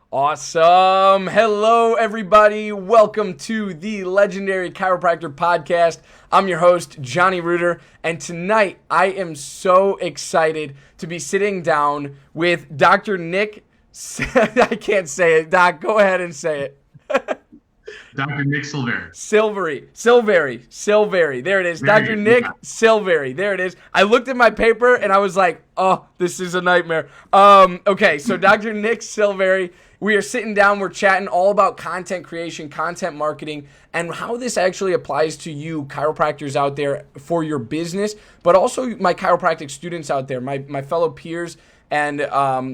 Awesome. Hello, everybody. Welcome to the Legendary Chiropractor Podcast. I'm your host, Johnny Reuter, and tonight I am so excited to be sitting down with Dr. Nick. I can't say it. Doc, go ahead and say it. Dr. Nick Silveri. Silveri. There it is. Dr. Nick Silveri. There it is. I looked at my paper and I was like, oh, this is a nightmare. Okay, so Dr. Nick Silveri, we are sitting down, we're chatting all about content creation, content marketing, and how this actually applies to you chiropractors out there for your business, but also my chiropractic students out there, my fellow peers, and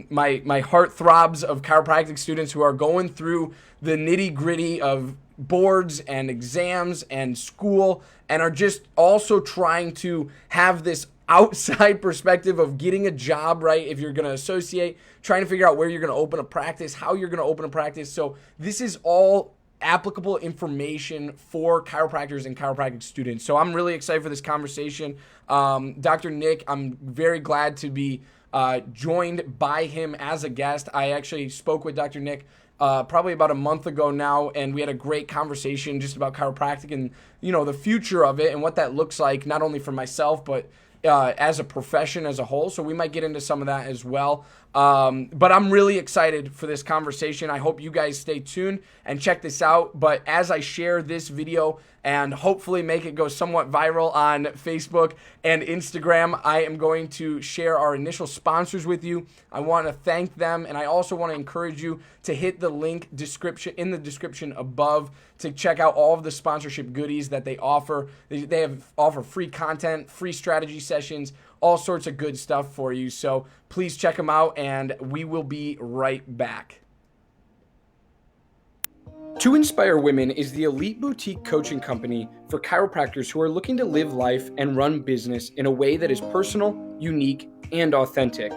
my heart throbs of chiropractic students who are going through the nitty gritty of boards and exams and school and are just also trying to have this outside perspective of getting a job, right? If you're going to associate, trying to figure out where you're going to open a practice, how you're going to open a practice. So this is all applicable information for chiropractors and chiropractic students. So I'm really excited for this conversation. Dr. Nick, I'm very glad to be joined by him as a guest. I actually spoke with Dr. Nick probably about a month ago now, and we had a great conversation just about chiropractic and, the future of it and what that looks like, not only for myself, but as a profession as a whole. So we might get into some of that as well. But I'm really excited for this conversation. I hope you guys stay tuned and check this out. But as I share this video and hopefully make it go somewhat viral on Facebook and Instagram, I am going to share our initial sponsors with you. I want to thank them, and I also want to encourage you to hit the link in the description above to check out all of the sponsorship goodies that they offer. They offer free content, free strategy sessions, all sorts of good stuff for you. So please check them out, and we will be right back. To Inspire Women is the elite boutique coaching company for chiropractors who are looking to live life and run business in a way that is personal, unique, and authentic.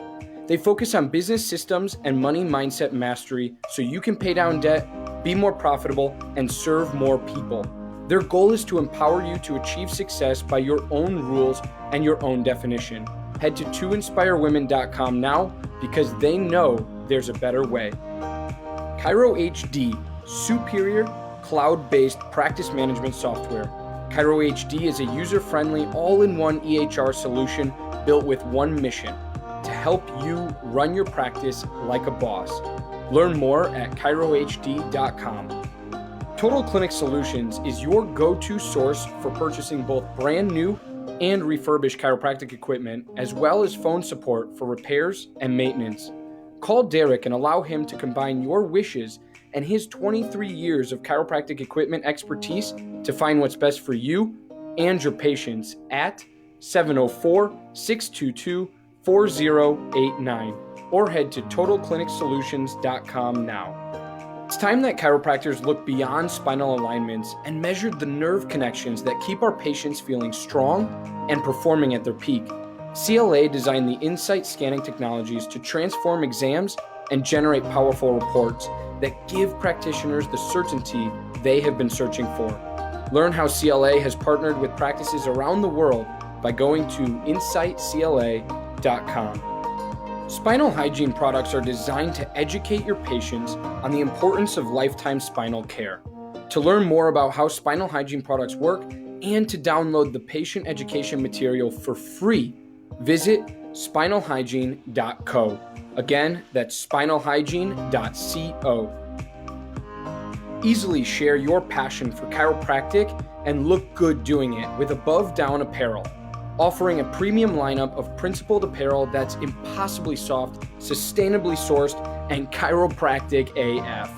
They focus on business systems and money mindset mastery so you can pay down debt, be more profitable, and serve more people. Their goal is to empower you to achieve success by your own rules and your own definition. Head to toinspirewomen.com now because they know there's a better way. Chiro HD, superior cloud-based practice management software. Chiro HD is a user-friendly, all-in-one EHR solution built with one mission: to help you run your practice like a boss. Learn more at chirohd.com. Total Clinic Solutions is your go-to source for purchasing both brand new and refurbished chiropractic equipment, as well as phone support for repairs and maintenance. Call Derek and allow him to combine your wishes and his 23 years of chiropractic equipment expertise to find what's best for you and your patients at 704-622-4089 or head to totalclinicsolutions.com now. It's time that chiropractors look beyond spinal alignments and measure the nerve connections that keep our patients feeling strong and performing at their peak. CLA designed the Insight scanning technologies to transform exams and generate powerful reports that give practitioners the certainty they have been searching for. Learn how CLA has partnered with practices around the world by going to insightcla.com. Spinal hygiene products are designed to educate your patients on the importance of lifetime spinal care. To learn more about how spinal hygiene products work and to download the patient education material for free, visit spinalhygiene.co. Again, that's spinalhygiene.co. Easily share your passion for chiropractic and look good doing it with Above Down Apparel, offering a premium lineup of principled apparel that's impossibly soft, sustainably sourced, and chiropractic AF.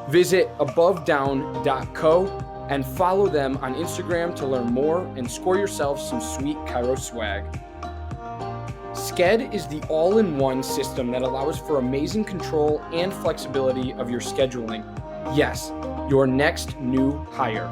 Visit abovedown.co and follow them on Instagram to learn more and score yourself some sweet chiro swag. Sked is the all-in-one system that allows for amazing control and flexibility of your scheduling. Yes, your next new hire.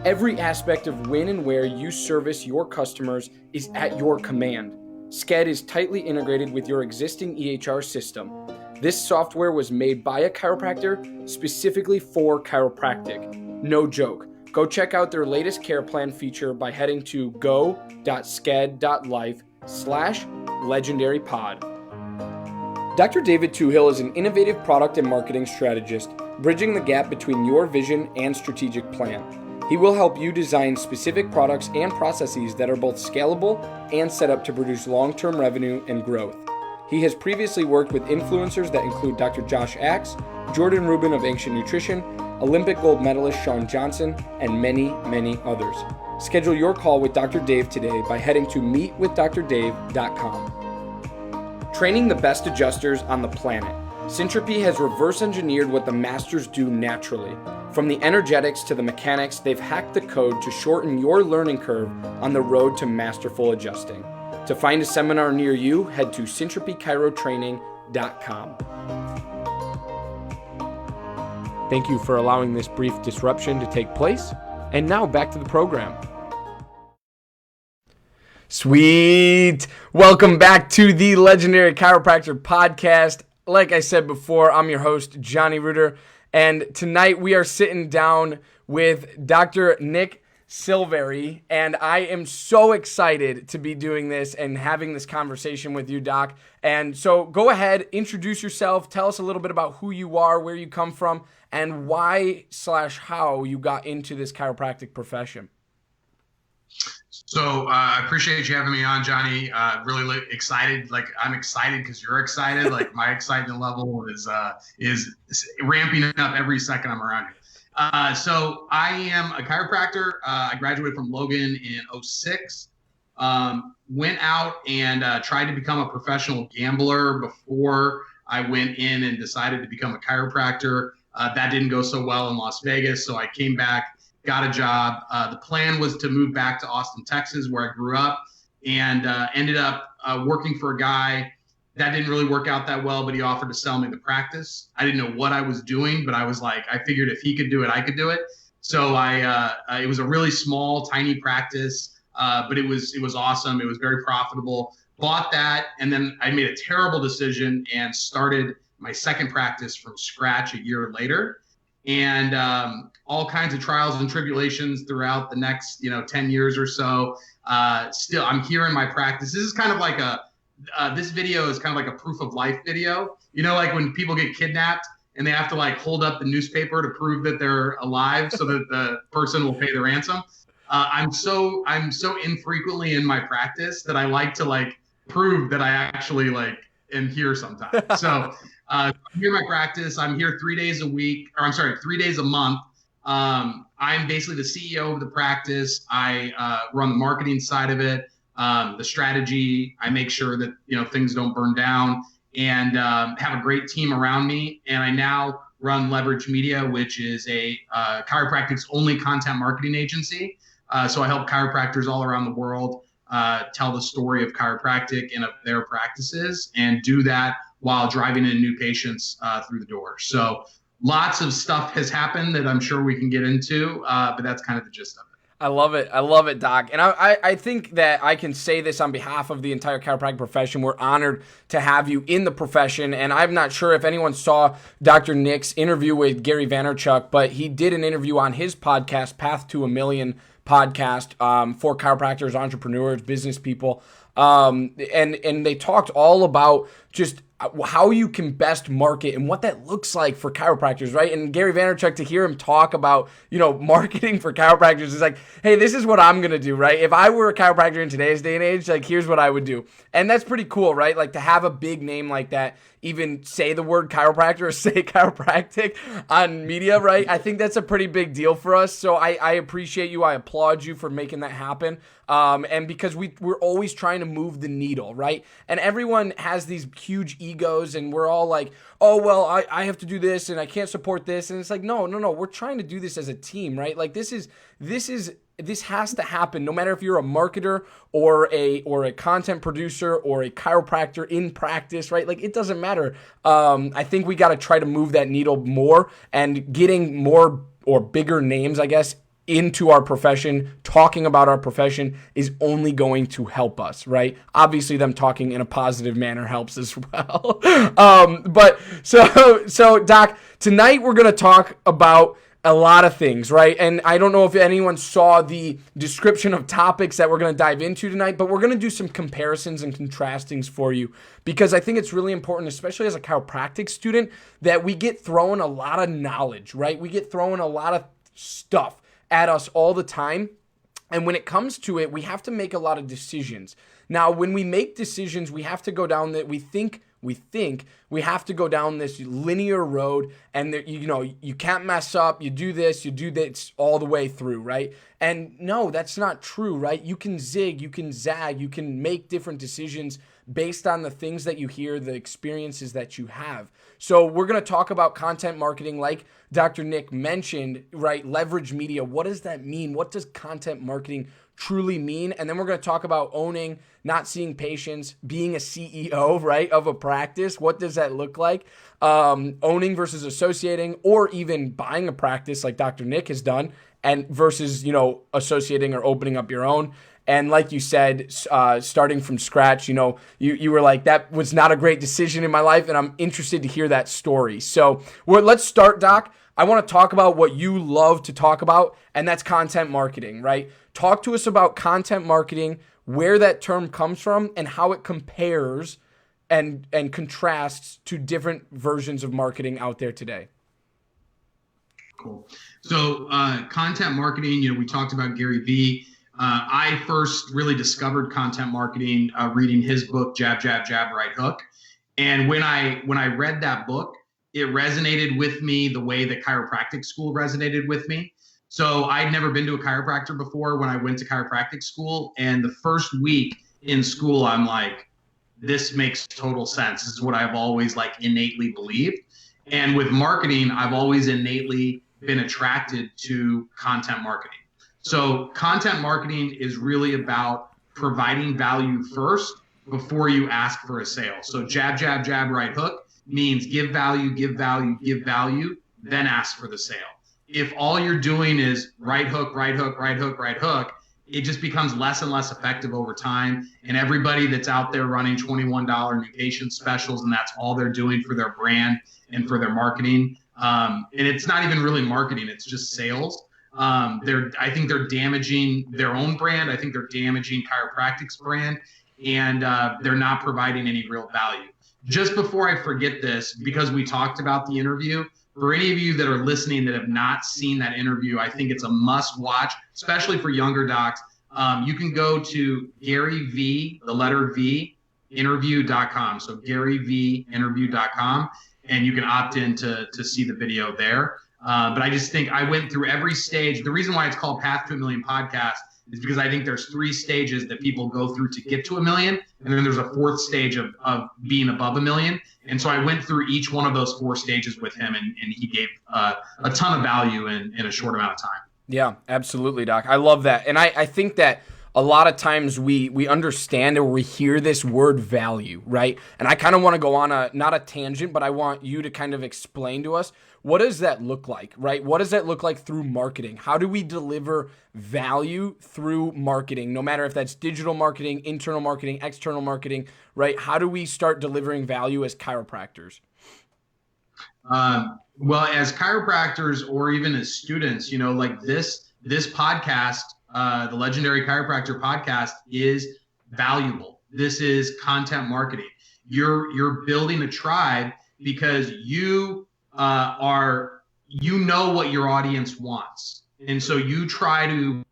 Every aspect of when and where you service your customers is at your command. Sked is tightly integrated with your existing EHR system. This software was made by a chiropractor specifically for chiropractic. No joke. Go check out their latest care plan feature by heading to go.sked.life/legendarypod. Dr. David Toohill is an innovative product and marketing strategist, bridging the gap between your vision and strategic plan. He will help you design specific products and processes that are both scalable and set up to produce long-term revenue and growth. He has previously worked with influencers that include Dr. Josh Axe, Jordan Rubin of Ancient Nutrition, Olympic gold medalist Shawn Johnson, and many, many others. Schedule your call with Dr. Dave today by heading to meetwithdrdave.com. Training the best adjusters on the planet, Syntropy has reverse engineered what the masters do naturally. From the energetics to the mechanics, they've hacked the code to shorten your learning curve on the road to masterful adjusting. To find a seminar near you, head to syntropychirotraining.com. Thank you for allowing this brief disruption to take place. And now back to the program. Sweet. Welcome back to the Legendary Chiropractor Podcast. Like I said before, I'm your host, Johnny Reuter. And tonight we are sitting down with Dr. Nick Silveri. And I am so excited to be doing this and having this conversation with you, Doc. And so go ahead, introduce yourself. Tell us a little bit about who you are, where you come from, and why/how you got into this chiropractic profession. So I appreciate you having me on, Johnny. Really excited. Like, I'm excited because you're excited. Like, my excitement level is ramping up every second I'm around you. So I am a chiropractor. I graduated from Logan in '06. Went out and tried to become a professional gambler before I went in and decided to become a chiropractor. That didn't go so well in Las Vegas, so I came back, got a job. The plan was to move back to Austin, Texas, where I grew up, and ended up working for a guy. That didn't really work out that well, but he offered to sell me the practice. I didn't know what I was doing, but I was like, I figured if he could do it, I could do it. So it was a really small, tiny practice, but it was awesome. It was very profitable. Bought that, and then I made a terrible decision and started my second practice from scratch a year later. And all kinds of trials and tribulations throughout the next 10 years or so. Still, I'm here in my practice. This is kind of like this video is kind of like a proof of life video. Like when people get kidnapped and they have to like hold up the newspaper to prove that they're alive so that the person will pay the ransom. I'm so infrequently in my practice that I like to like prove that I actually like am here sometimes. So I'm here in my practice. I'm here 3 days a week, or I'm sorry, 3 days a month. I'm basically the CEO of the practice. I run the marketing side of it, the strategy. I make sure that things don't burn down, and have a great team around me. And I now run Leverage Media, which is a chiropractic's only content marketing agency. So I help chiropractors all around the world tell the story of chiropractic and of their practices, and do that while driving in new patients through the door. So lots of stuff has happened that I'm sure we can get into, but that's kind of the gist of it. I love it. I love it, Doc. And I think that I can say this on behalf of the entire chiropractic profession. We're honored to have you in the profession. And I'm not sure if anyone saw Dr. Nick's interview with Gary Vaynerchuk, but he did an interview on his podcast, Path to a Million podcast, for chiropractors, entrepreneurs, business people. And they talked all about just how you can best market and what that looks like for chiropractors, right? And Gary Vaynerchuk, to hear him talk about, marketing for chiropractors is like, hey, this is what I'm going to do, right? If I were a chiropractor in today's day and age, like, here's what I would do. And that's pretty cool, right? Like, to have a big name like that, even say the word chiropractor or say chiropractic on media, right? I think that's a pretty big deal for us. So I appreciate you. I applaud you for making that happen. And because we're always trying to move the needle, right? And everyone has these huge egos, and we're all like, oh, well, I have to do this and I can't support this. And it's like, no, we're trying to do this as a team, right? Like, this has to happen no matter if you're a marketer or a content producer or a chiropractor in practice, right? Like, it doesn't matter. I think we got to try to move that needle more, and getting more or bigger names, I guess, into our profession, talking about our profession is only going to help us, right? Obviously, them talking in a positive manner helps as well. But so Doc, tonight we're going to talk about A lot of things, right? And I don't know if anyone saw the description of topics that we're going to dive into tonight, but we're going to do some comparisons and contrastings for you because I think it's really important, especially as a chiropractic student, that we get thrown a lot of knowledge, right? We get thrown a lot of stuff at us all the time. And when it comes to it, we have to make a lot of decisions. Now, when we make decisions, we have to go down that we think we have to go down this linear road, and you can't mess up. You do this all the way through, right? And no, that's not true, right? You can zig, you can zag, you can make different decisions based on the things that you hear, the experiences that you have. So we're going to talk about content marketing like Dr. Nick mentioned, right? Leverage media. What does that mean? What does content marketing truly mean? And then we're going to talk about owning, not seeing patients, being a CEO, right, of a practice. What does that look like? Owning versus associating, or even buying a practice like Dr. Nick has done, and versus, associating or opening up your own. And like you said, starting from scratch, you were like, that was not a great decision in my life, and I'm interested to hear that story. So let's start, Doc. I want to talk about what you love to talk about, and that's content marketing, right? Talk to us about content marketing, where that term comes from, and how it compares and contrasts to different versions of marketing out there today. Cool. So content marketing, we talked about Gary Vee. I first really discovered content marketing reading his book, Jab, Jab, Jab, Right Hook. And when I read that book, it resonated with me the way that chiropractic school resonated with me. So I'd never been to a chiropractor before when I went to chiropractic school. And the first week in school, I'm like, this makes total sense. This is what I've always innately believed. And with marketing, I've always innately been attracted to content marketing. So content marketing is really about providing value first before you ask for a sale. So jab, jab, jab, right hook means give value, give value, give value, then ask for the sale. If all you're doing is right hook, right hook, right hook, right hook, it just becomes less and less effective over time. And everybody that's out there running $21 new patient specials, and that's all they're doing for their brand and for their marketing. And it's not even really marketing, it's just sales. I think they're damaging their own brand. I think they're damaging chiropractic's brand, and they're not providing any real value. Just before I forget this, because we talked about the interview, for any of you that are listening that have not seen that interview, I think it's a must watch, especially for younger docs. You can go to Gary V, the letter V, interview.com. So GaryVinterview.com, and you can opt in to see the video there. But I just think I went through every stage. The reason why it's called Path to a Million Podcast is because I think there's 3 stages that people go through to get to 1 million. And then there's a 4th stage of being above 1 million. And so I went through each one of those 4 stages with him, and he gave a ton of value in a short amount of time. Yeah, absolutely, Doc. I love that. And I think that a lot of times we understand or we hear this word value, right? And I kind of want to go on not a tangent, but I want you to kind of explain to us, what does that look like, right? What does that look like through marketing? How do we deliver value through marketing, no matter if that's digital marketing, internal marketing, external marketing, right? How do we start delivering value as chiropractors? Well, as chiropractors or even as students, this podcast, the Legendary Chiropractor Podcast, is valuable. This is content marketing. You're building a tribe because you know what your audience wants, and so you try to.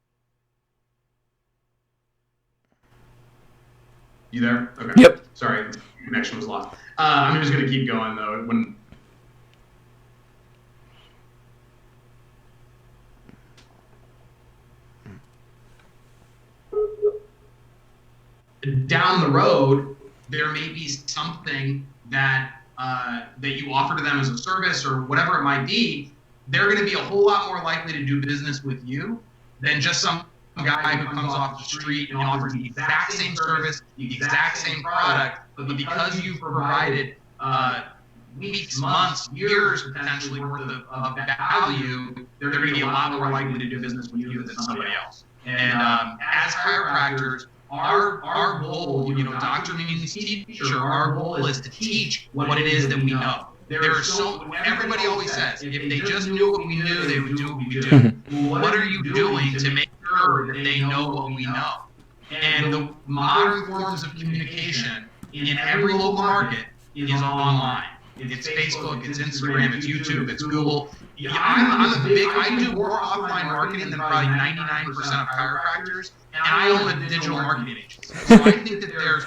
You there? Okay. Yep. Sorry, connection was lost. I'm just gonna keep going though. Down the road, there may be something that you offer to them as a service or whatever it might be. They're going to be a whole lot more likely to do business with you than just some guy who comes off the street and offers the exact same service, the exact same product, but because you've provided weeks, months, years potentially worth of value, they're going to be a lot more likely to do business with you than somebody else. And as chiropractors, our goal, doctor means teacher, our goal is to teach what it is that we know. everybody always says, if they just knew what we knew, they would do what we do. What are you doing to make sure that they know what we know? And the modern forms of communication in every local market is online. It's Facebook, it's Instagram, it's YouTube, it's Google. I do more offline marketing than probably 99% of chiropractors, and I own a digital marketing agency. So I think that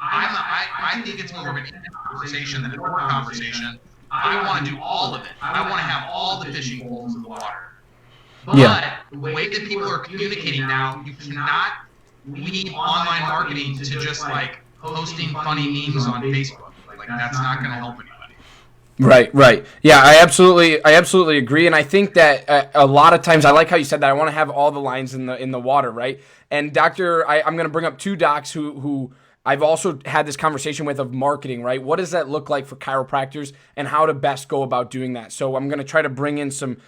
I think it's more of an conversation than a work conversation. I want to do all of it. I want to have all the fishing poles in the water. But the way that people are communicating now, you cannot leave online marketing to just like posting funny memes on Facebook. Like that's not going to help anybody. Right. Yeah, I absolutely agree, and I think that a lot of times, I like how you said that. I want to have all the lines in the water, right? And Doctor, I'm going to bring up two docs who I've also had this conversation with of marketing, right? What does that look like for chiropractors, and how to best go about doing that? So I'm going to try to bring in some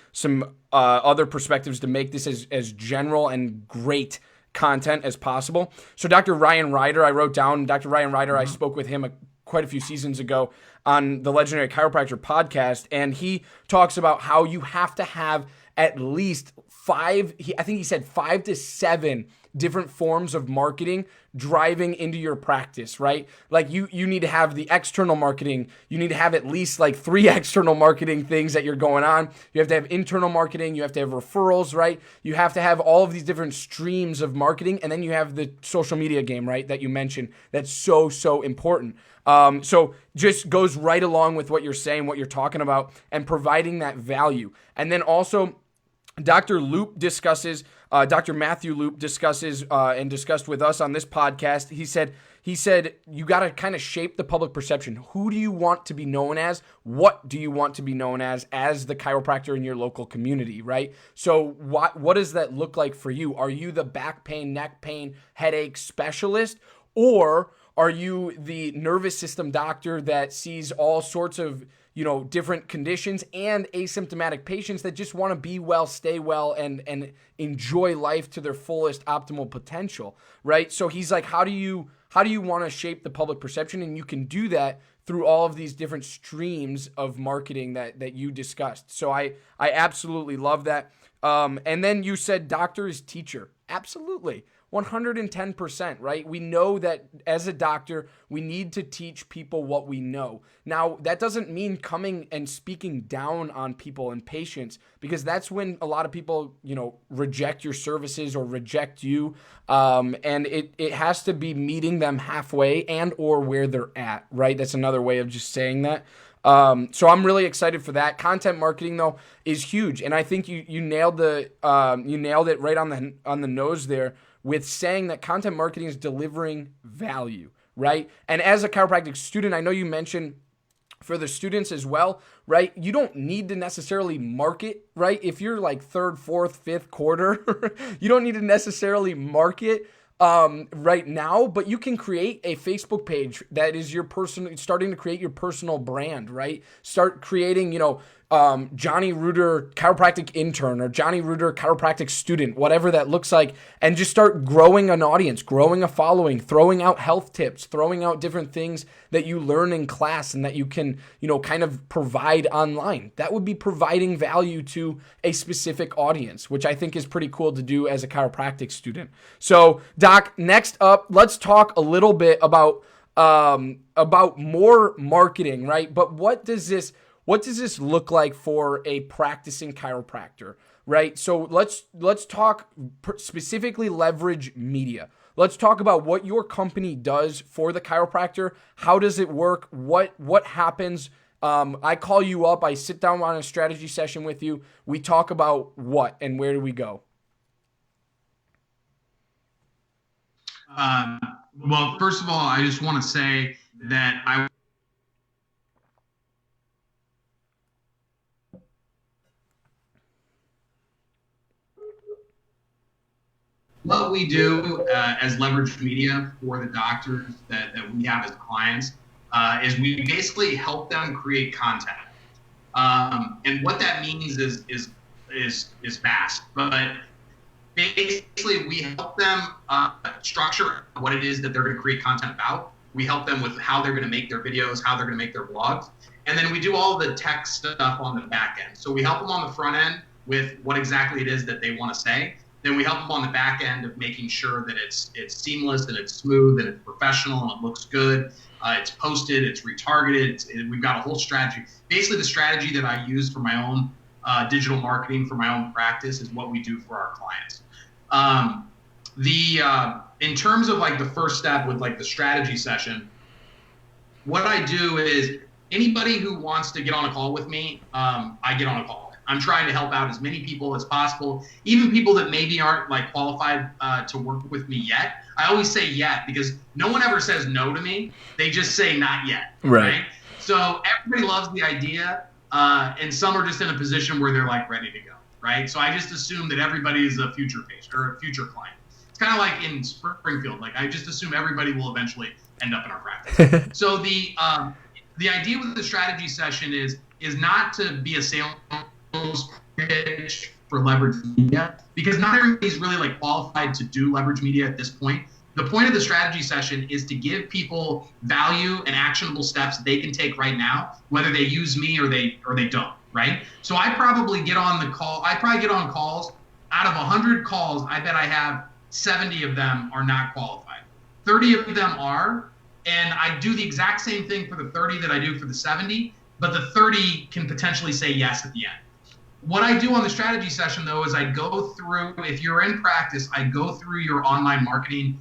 other perspectives to make this as general and great content as possible. So Dr. Ryan Ryder, I wrote down Dr. Ryan Ryder. I spoke with him quite a few seasons ago on the Legendary Chiropractor podcast, and he talks about how you have to have at least I think he said 5 to 7 different forms of marketing driving into your practice, right? Like you need to have the external marketing. You need to have at least like 3 external marketing things that you're going on. You have to have internal marketing. You have to have referrals, right? You have to have all of these different streams of marketing. And then you have the social media game, right? That you mentioned. That's so important. So just goes right along with what you're saying, what you're talking about, and providing that value. And then also Dr. Matthew Loop discusses and discussed with us on this podcast. He said you got to kind of shape the public perception. Who do you want to be known as? What do you want to be known as the chiropractor in your local community, right? So what does that look like for you? Are you the back pain, neck pain, headache specialist, or are you the nervous system doctor that sees all sorts of different conditions and asymptomatic patients that just want to be well, stay well, and enjoy life to their fullest optimal potential, right? So he's like, how do you want to shape the public perception? And you can do that through all of these different streams of marketing that you discussed. So I absolutely love that. And then you said doctor is teacher. Absolutely. 110%, right? We know that as a doctor, we need to teach people what we know. Now, that doesn't mean coming and speaking down on people and patients, because that's when a lot of people, reject your services or reject you. And it has to be meeting them halfway and or where they're at, right? That's another way of just saying that. So I'm really excited for that. Content marketing though is huge, and I think you nailed it right on the nose there with saying that content marketing is delivering value, right? And as a chiropractic student, I know you mentioned for the students as well, right? You don't need to necessarily market, right? If you're like 3rd, 4th, 5th quarter, you don't need to necessarily market right now, but you can create a Facebook page that is starting to create your personal brand, right? Start creating, Johnny Reuter chiropractic intern or Johnny Reuter chiropractic student, whatever that looks like, and just start growing an audience, growing a following, throwing out health tips, throwing out different things that you learn in class and that you can, kind of provide online. That would be providing value to a specific audience, which I think is pretty cool to do as a chiropractic student. So, Doc, next up, let's talk a little bit about more marketing, right? But what does this look like for a practicing chiropractor, right? So let's talk specifically leverage media. Let's talk about what your company does for the chiropractor. How does it work? What happens? I call you up. I sit down on a strategy session with you. We talk about what and where do we go? Well, first of all, I just want to say that what we do as leverage media for the doctors that we have as clients is we basically help them create content. And what that means is vast, but basically we help them structure what it is that they're going to create content about. We help them with how they're going to make their videos, how they're going to make their blogs. And then we do all the tech stuff on the back end. So we help them on the front end with what exactly it is that they want to say. Then we help them on the back end of making sure that it's seamless and it's smooth and it's professional and it looks good. It's posted, it's retargeted. We've got a whole strategy. Basically, the strategy that I use for my own digital marketing for my own practice is what we do for our clients. In terms of like the first step with like the strategy session, what I do is anybody who wants to get on a call with me, I get on a call. I'm trying to help out as many people as possible, even people that maybe aren't like qualified to work with me yet. I always say yet because no one ever says no to me. They just say not yet. Right? So everybody loves the idea, and some are just in a position where they're like ready to go. Right? So I just assume that everybody is a future patient or a future client. It's kind of like in Springfield. Like I just assume everybody will eventually end up in our practice. So the idea with the strategy session is not to be a sales pitch for leverage media, because not everybody's really like qualified to do leverage media at this point. The point of the strategy session is to give people value and actionable steps they can take right now, whether they use me or they don't, right? So I probably get on calls. Out of 100 calls, I bet I have 70 of them are not qualified. 30 of them are, and I do the exact same thing for the 30 that I do for the 70, but the 30 can potentially say yes at the end. What I do on the strategy session, though, is I go through, if you're in practice, I go through your online marketing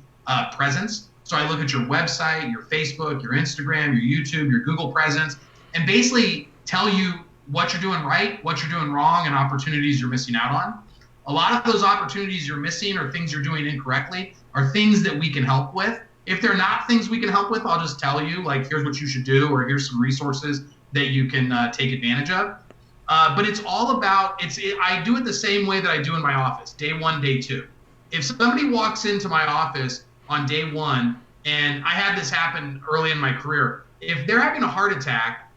presence. So I look at your website, your Facebook, your Instagram, your YouTube, your Google presence, and basically tell you what you're doing right, what you're doing wrong, and opportunities you're missing out on. A lot of those opportunities you're missing or things you're doing incorrectly are things that we can help with. If they're not things we can help with, I'll just tell you, like, here's what you should do, or here's some resources that you can take advantage of. But it's all about, I do it the same way that I do in my office, day one, day two. If somebody walks into my office on day one, and I had this happen early in my career, if they're having a heart attack,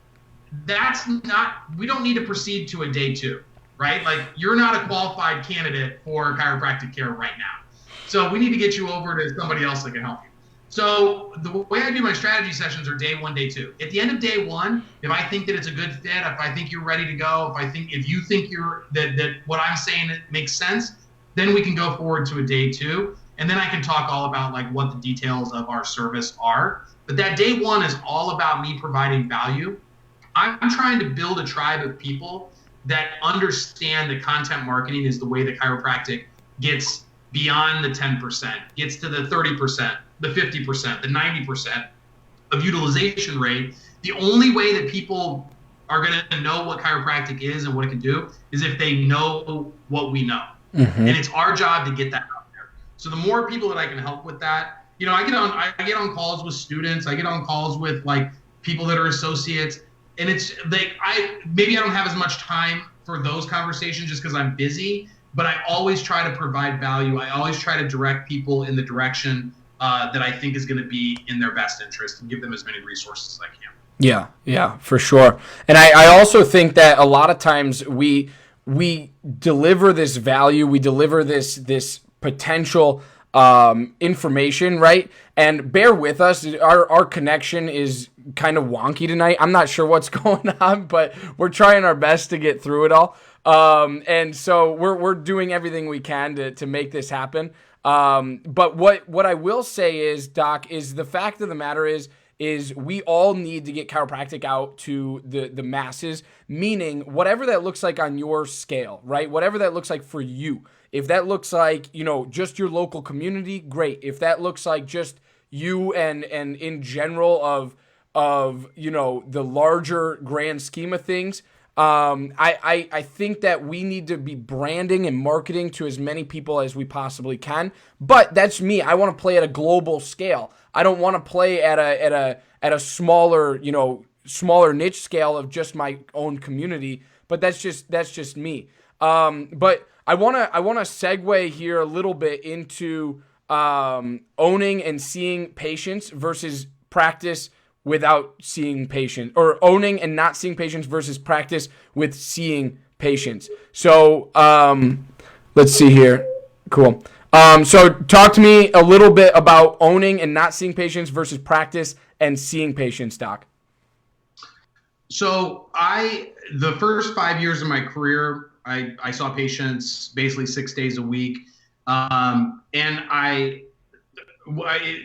we don't need to proceed to a day two, right? Like, you're not a qualified candidate for chiropractic care right now. So we need to get you over to somebody else that can help you. So the way I do my strategy sessions are day one, day two. At the end of day one, if I think that it's a good fit, if I think you're ready to go, if you think that what I'm saying makes sense, then we can go forward to a day two. And then I can talk all about like what the details of our service are. But that day one is all about me providing value. I'm trying to build a tribe of people that understand that content marketing is the way that chiropractic gets beyond the 10%, gets to the 30%, the 50%, the 90% of utilization rate. The only way that people are going to know what chiropractic is and what it can do is if they know what we know. Mm-hmm. And it's our job to get that out there. So the more people that I can help with that, I get on calls with students, I get on calls with like people that are associates, and it's like maybe I don't have as much time for those conversations just because I'm busy, but I always try to provide value. I always try to direct people in the direction that I think is going to be in their best interest and give them as many resources as I can. Yeah, for sure. And I also think that a lot of times we deliver this value, we deliver this potential information, right? And bear with us. Our connection is kind of wonky tonight. I'm not sure what's going on, but we're trying our best to get through it all. And so we're doing everything we can to make this happen. But what I will say is, Doc, is the fact of the matter is we all need to get chiropractic out to the masses, meaning whatever that looks like on your scale, right? Whatever that looks like for you. If that looks like, just your local community, great. If that looks like just you and in general of the larger grand scheme of things, I think that we need to be branding and marketing to as many people as we possibly can. But that's me. I want to play at a global scale. I don't want to play at a smaller niche scale of just my own community. But that's just me. But I want to segue here a little bit into owning and seeing patients versus practice without seeing patients, or owning and not seeing patients versus practice with seeing patients. So let's see here. Cool. So talk to me a little bit about owning and not seeing patients versus practice and seeing patients, Doc. So the first 5 years of my career, I saw patients basically 6 days a week. And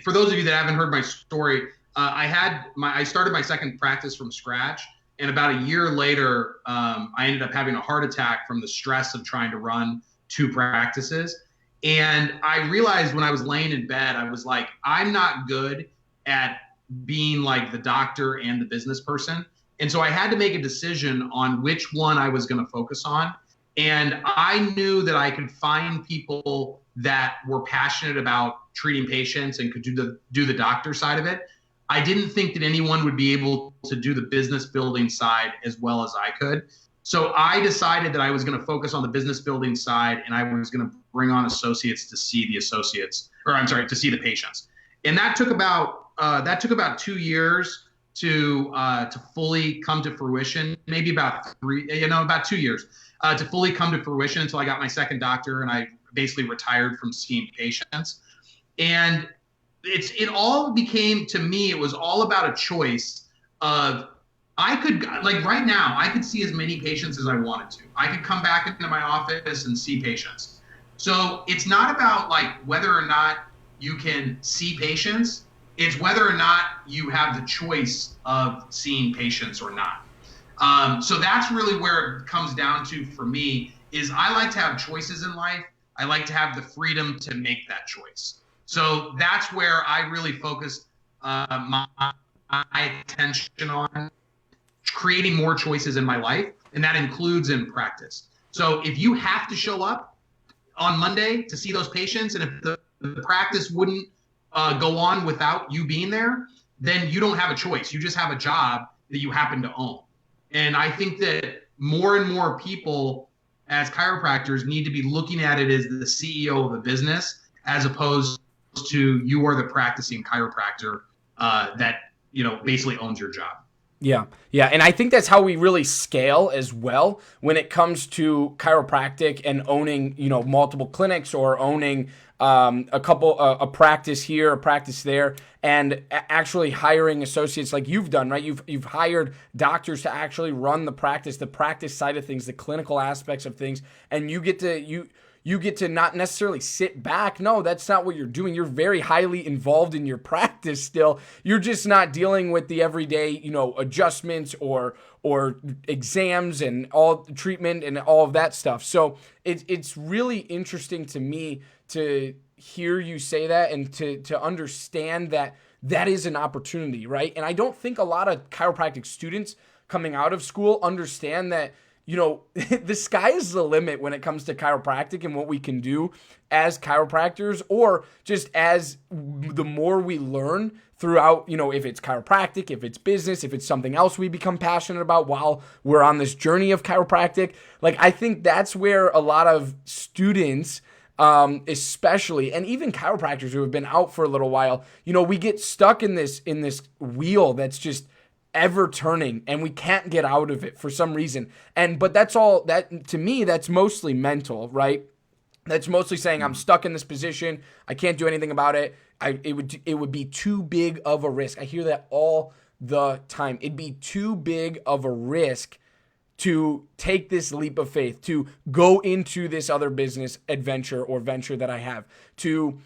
for those of you that haven't heard my story, I started my second practice from scratch. And about a year later, I ended up having a heart attack from the stress of trying to run two practices. And I realized when I was laying in bed, I was like, I'm not good at being like the doctor and the business person. And so I had to make a decision on which one I was going to focus on. And I knew that I could find people that were passionate about treating patients and could do the doctor side of it. I didn't think that anyone would be able to do the business building side as well as I could. So I decided that I was going to focus on the business building side, and I was going to bring on associates to see to see the patients. And that took about 2 years to fully come to fruition. Maybe about 2 years to fully come to fruition until I got my second doctor and I basically retired from seeing patients. And it all became, to me, it was all about a choice of, I could, like right now, I could see as many patients as I wanted to. I could come back into my office and see patients. So it's not about like whether or not you can see patients. It's whether or not you have the choice of seeing patients or not. So that's really where it comes down to for me, is I like to have choices in life. I like to have the freedom to make that choice. So that's where I really focus my attention on creating more choices in my life, and that includes in practice. So if you have to show up on Monday to see those patients, and if the practice wouldn't go on without you being there, then you don't have a choice. You just have a job that you happen to own. And I think that more and more people as chiropractors need to be looking at it as the CEO of a business, as opposed to you are the practicing chiropractor that basically owns your job. Yeah. Yeah. And I think that's how we really scale as well when it comes to chiropractic and owning, multiple clinics or owning a practice here, a practice there, and actually hiring associates like you've done, right? You've hired doctors to actually run the practice side of things, the clinical aspects of things, and you get to not necessarily sit back. No, that's not what you're doing. You're very highly involved in your practice still. You're just not dealing with the everyday, adjustments or exams and all treatment and all of that stuff. So it's really interesting to me to hear you say that and to understand that is an opportunity, right? And I don't think a lot of chiropractic students coming out of school understand that, the sky is the limit when it comes to chiropractic and what we can do as chiropractors, or just as the more we learn throughout, if it's chiropractic, if it's business, if it's something else we become passionate about while we're on this journey of chiropractic. Like, I think that's where a lot of students, especially, and even chiropractors who have been out for a little while, we get stuck in this wheel that's just ever turning and we can't get out of it for some reason. But that's all that, to me, that's mostly mental, right? That's mostly saying I'm stuck in this position. I can't do anything about it. It would be too big of a risk. I hear that all the time. It'd be too big of a risk to take this leap of faith, to go into this other business adventure or venture that I have, to,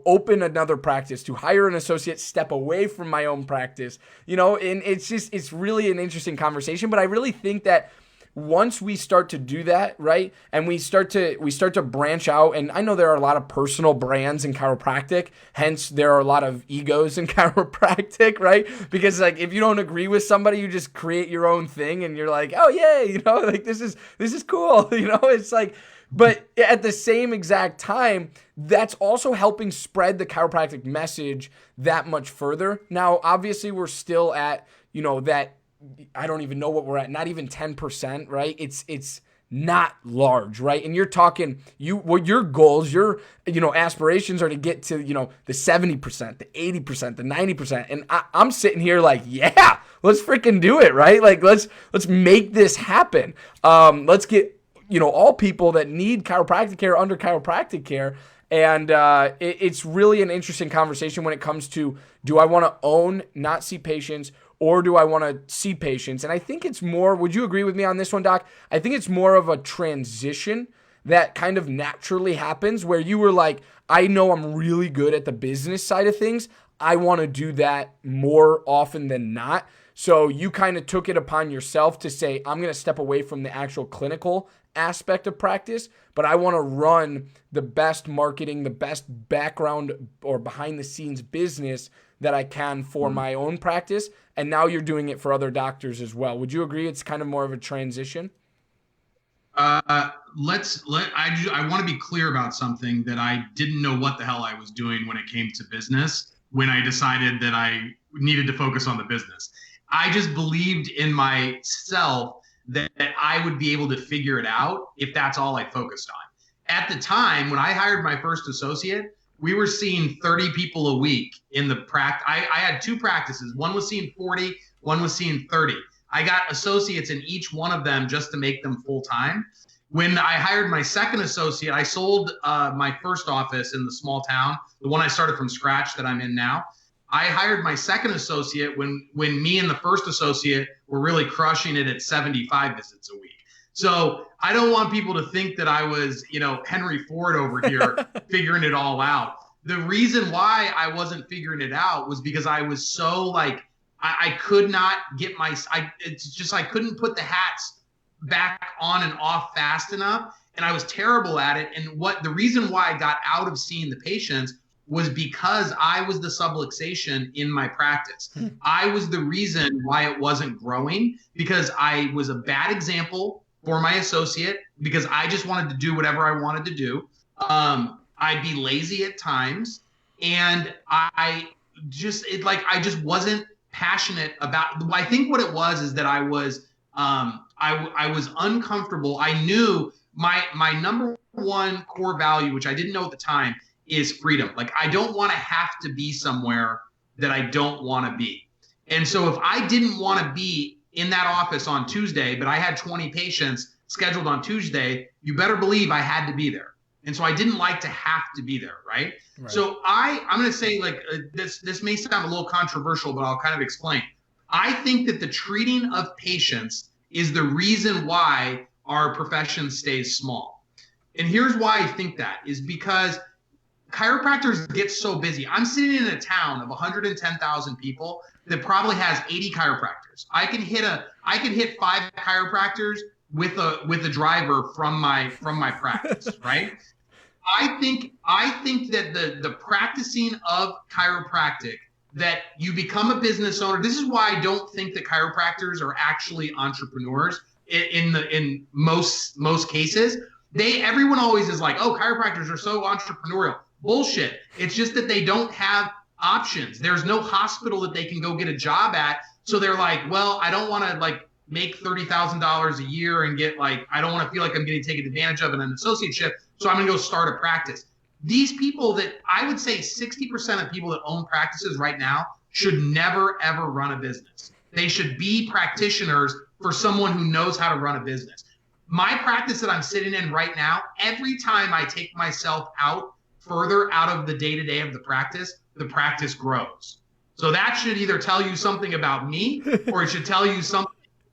open another practice, to hire an associate, step away from my own practice, and it's really an interesting conversation. But I really think that once we start to do that, right, and we start to branch out, and I know there are a lot of personal brands in chiropractic, hence there are a lot of egos in chiropractic, right? Because like if you don't agree with somebody, you just create your own thing, and you're like, oh yeah, like this is cool, it's like. But at the same exact time, that's also helping spread the chiropractic message that much further. Now, obviously, we're still at that. I don't even know what we're at, not even 10%, right? It's not large, right? And you're talking, your goals, your, aspirations are to get to, the 70%, the 80%, the 90%. And I'm sitting here like, yeah, let's freaking do it, right? Like, let's make this happen. Let's get, all people that need chiropractic care under chiropractic care. And it's really an interesting conversation when it comes to, do I want to own, not see patients, or do I want to see patients? And I think it's more, would you agree with me on this one, Doc? I think it's more of a transition that kind of naturally happens where you were like, I know I'm really good at the business side of things. I want to do that more often than not. So you kind of took it upon yourself to say, I'm going to step away from the actual clinical aspect of practice, but I want to run the best marketing, the best background or behind the scenes business that I can for my own practice. And now you're doing it for other doctors as well. Would you agree it's kind of more of a transition? I want to be clear about something that I didn't know what the hell I was doing when it came to business, when I decided that I needed to focus on the business. I just believed in myself that I would be able to figure it out if that's all I focused on. At the time, when I hired my first associate, we were seeing 30 people a week in the practice. I had two practices. One was seeing 40, one was seeing 30. I got associates in each one of them just to make them full time. When I hired my second associate, I sold my first office in the small town, the one I started from scratch that I'm in now. I hired my second associate when me and the first associate were really crushing it at 75 visits a week. So I don't want people to think that I was, Henry Ford over here figuring it all out. The reason why I wasn't figuring it out was because I was so I could not get I couldn't put the hats back on and off fast enough. And I was terrible at it. And the reason why I got out of seeing the patients was because I was the subluxation in my practice. I was the reason why it wasn't growing, because I was a bad example for my associate, because I just wanted to do whatever I wanted to do. I'd be lazy at times, and I just wasn't passionate about. I think what it was is that I was uncomfortable. I knew my number one core value, which I didn't know at the time, is freedom. Like, I don't want to have to be somewhere that I don't want to be. And so if I didn't want to be in that office on Tuesday, but I had 20 patients scheduled on Tuesday, you better believe I had to be there. And so I didn't like to have to be there, right? So I'm going to say, this may sound a little controversial, but I'll kind of explain. I think that the treating of patients is the reason why our profession stays small. And here's why I think that is because chiropractors get so busy. I'm sitting in a town of 110,000 people that probably has 80 chiropractors. I can hit 5 chiropractors with a driver from my practice, right? I think that the practicing of chiropractic, that you become a business owner. This is why I don't think that chiropractors are actually entrepreneurs in most cases. Everyone always is like, oh, chiropractors are so entrepreneurial. Bullshit. It's just that they don't have options. There's no hospital that they can go get a job at. So they're like, well, I don't want to make $30,000 a year and get I don't want to feel like I'm getting taken advantage of in an associateship. So I'm going to go start a practice. These people, that I would say 60% of people that own practices right now should never, ever run a business. They should be practitioners for someone who knows how to run a business. My practice that I'm sitting in right now, every time I take myself further out of the day-to-day of the practice grows. So that should either tell you something about me, or it should tell you something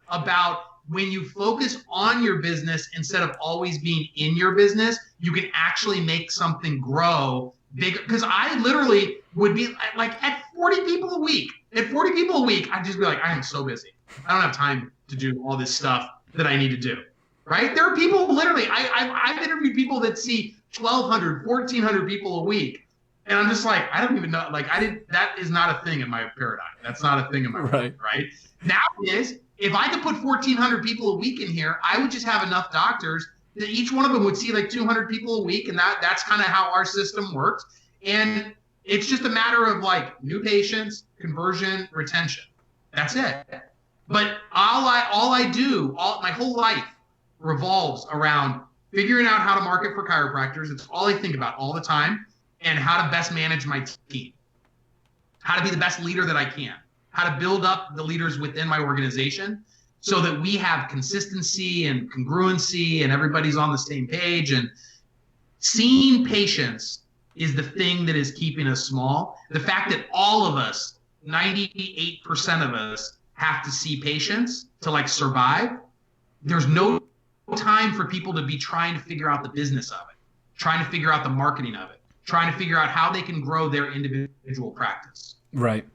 about when you focus on your business instead of always being in your business, you can actually make something grow bigger. Because I literally would be at 40 people a week. I'd just be like, I am so busy. I don't have time to do all this stuff that I need to do. Right? There are people literally, I've interviewed people that see 1,200, 1,400 people a week. And I'm just like, I don't even know. That is not a thing in my paradigm. That's not a thing in my paradigm, right? Now it is. If I could put 1,400 people a week in here, I would just have enough doctors that each one of them would see 200 people a week. And that's kind of how our system works. And it's just a matter of new patients, conversion, retention. That's it. But my whole life revolves around figuring out how to market for chiropractors. It's all I think about all the time, and how to best manage my team, how to be the best leader that I can, how to build up the leaders within my organization so that we have consistency and congruency and everybody's on the same page. And seeing patients is the thing that is keeping us small. The fact that all of us, 98% of us, have to see patients to like survive, there's no time for people to be trying to figure out the business of it, trying to figure out the marketing of it, trying to figure out how they can grow their individual practice. Right.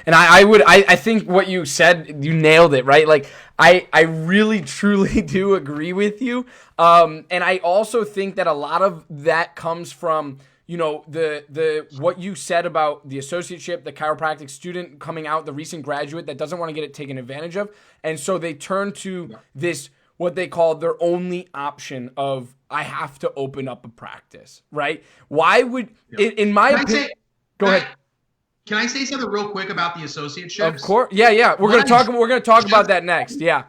And I think what you said, you nailed it, right? Like I really truly do agree with you. And I also think that a lot of that comes from, you know, the what you said about the associateship, the chiropractic student coming out, the recent graduate that doesn't want to get it taken advantage of. And so they turn to this, what they call their only option of, I have to open up a practice, right? Why would, in my opinion, go ahead. Can I say something real quick about the associateships? Of course. Yeah. We're gonna talk about that next. Yeah.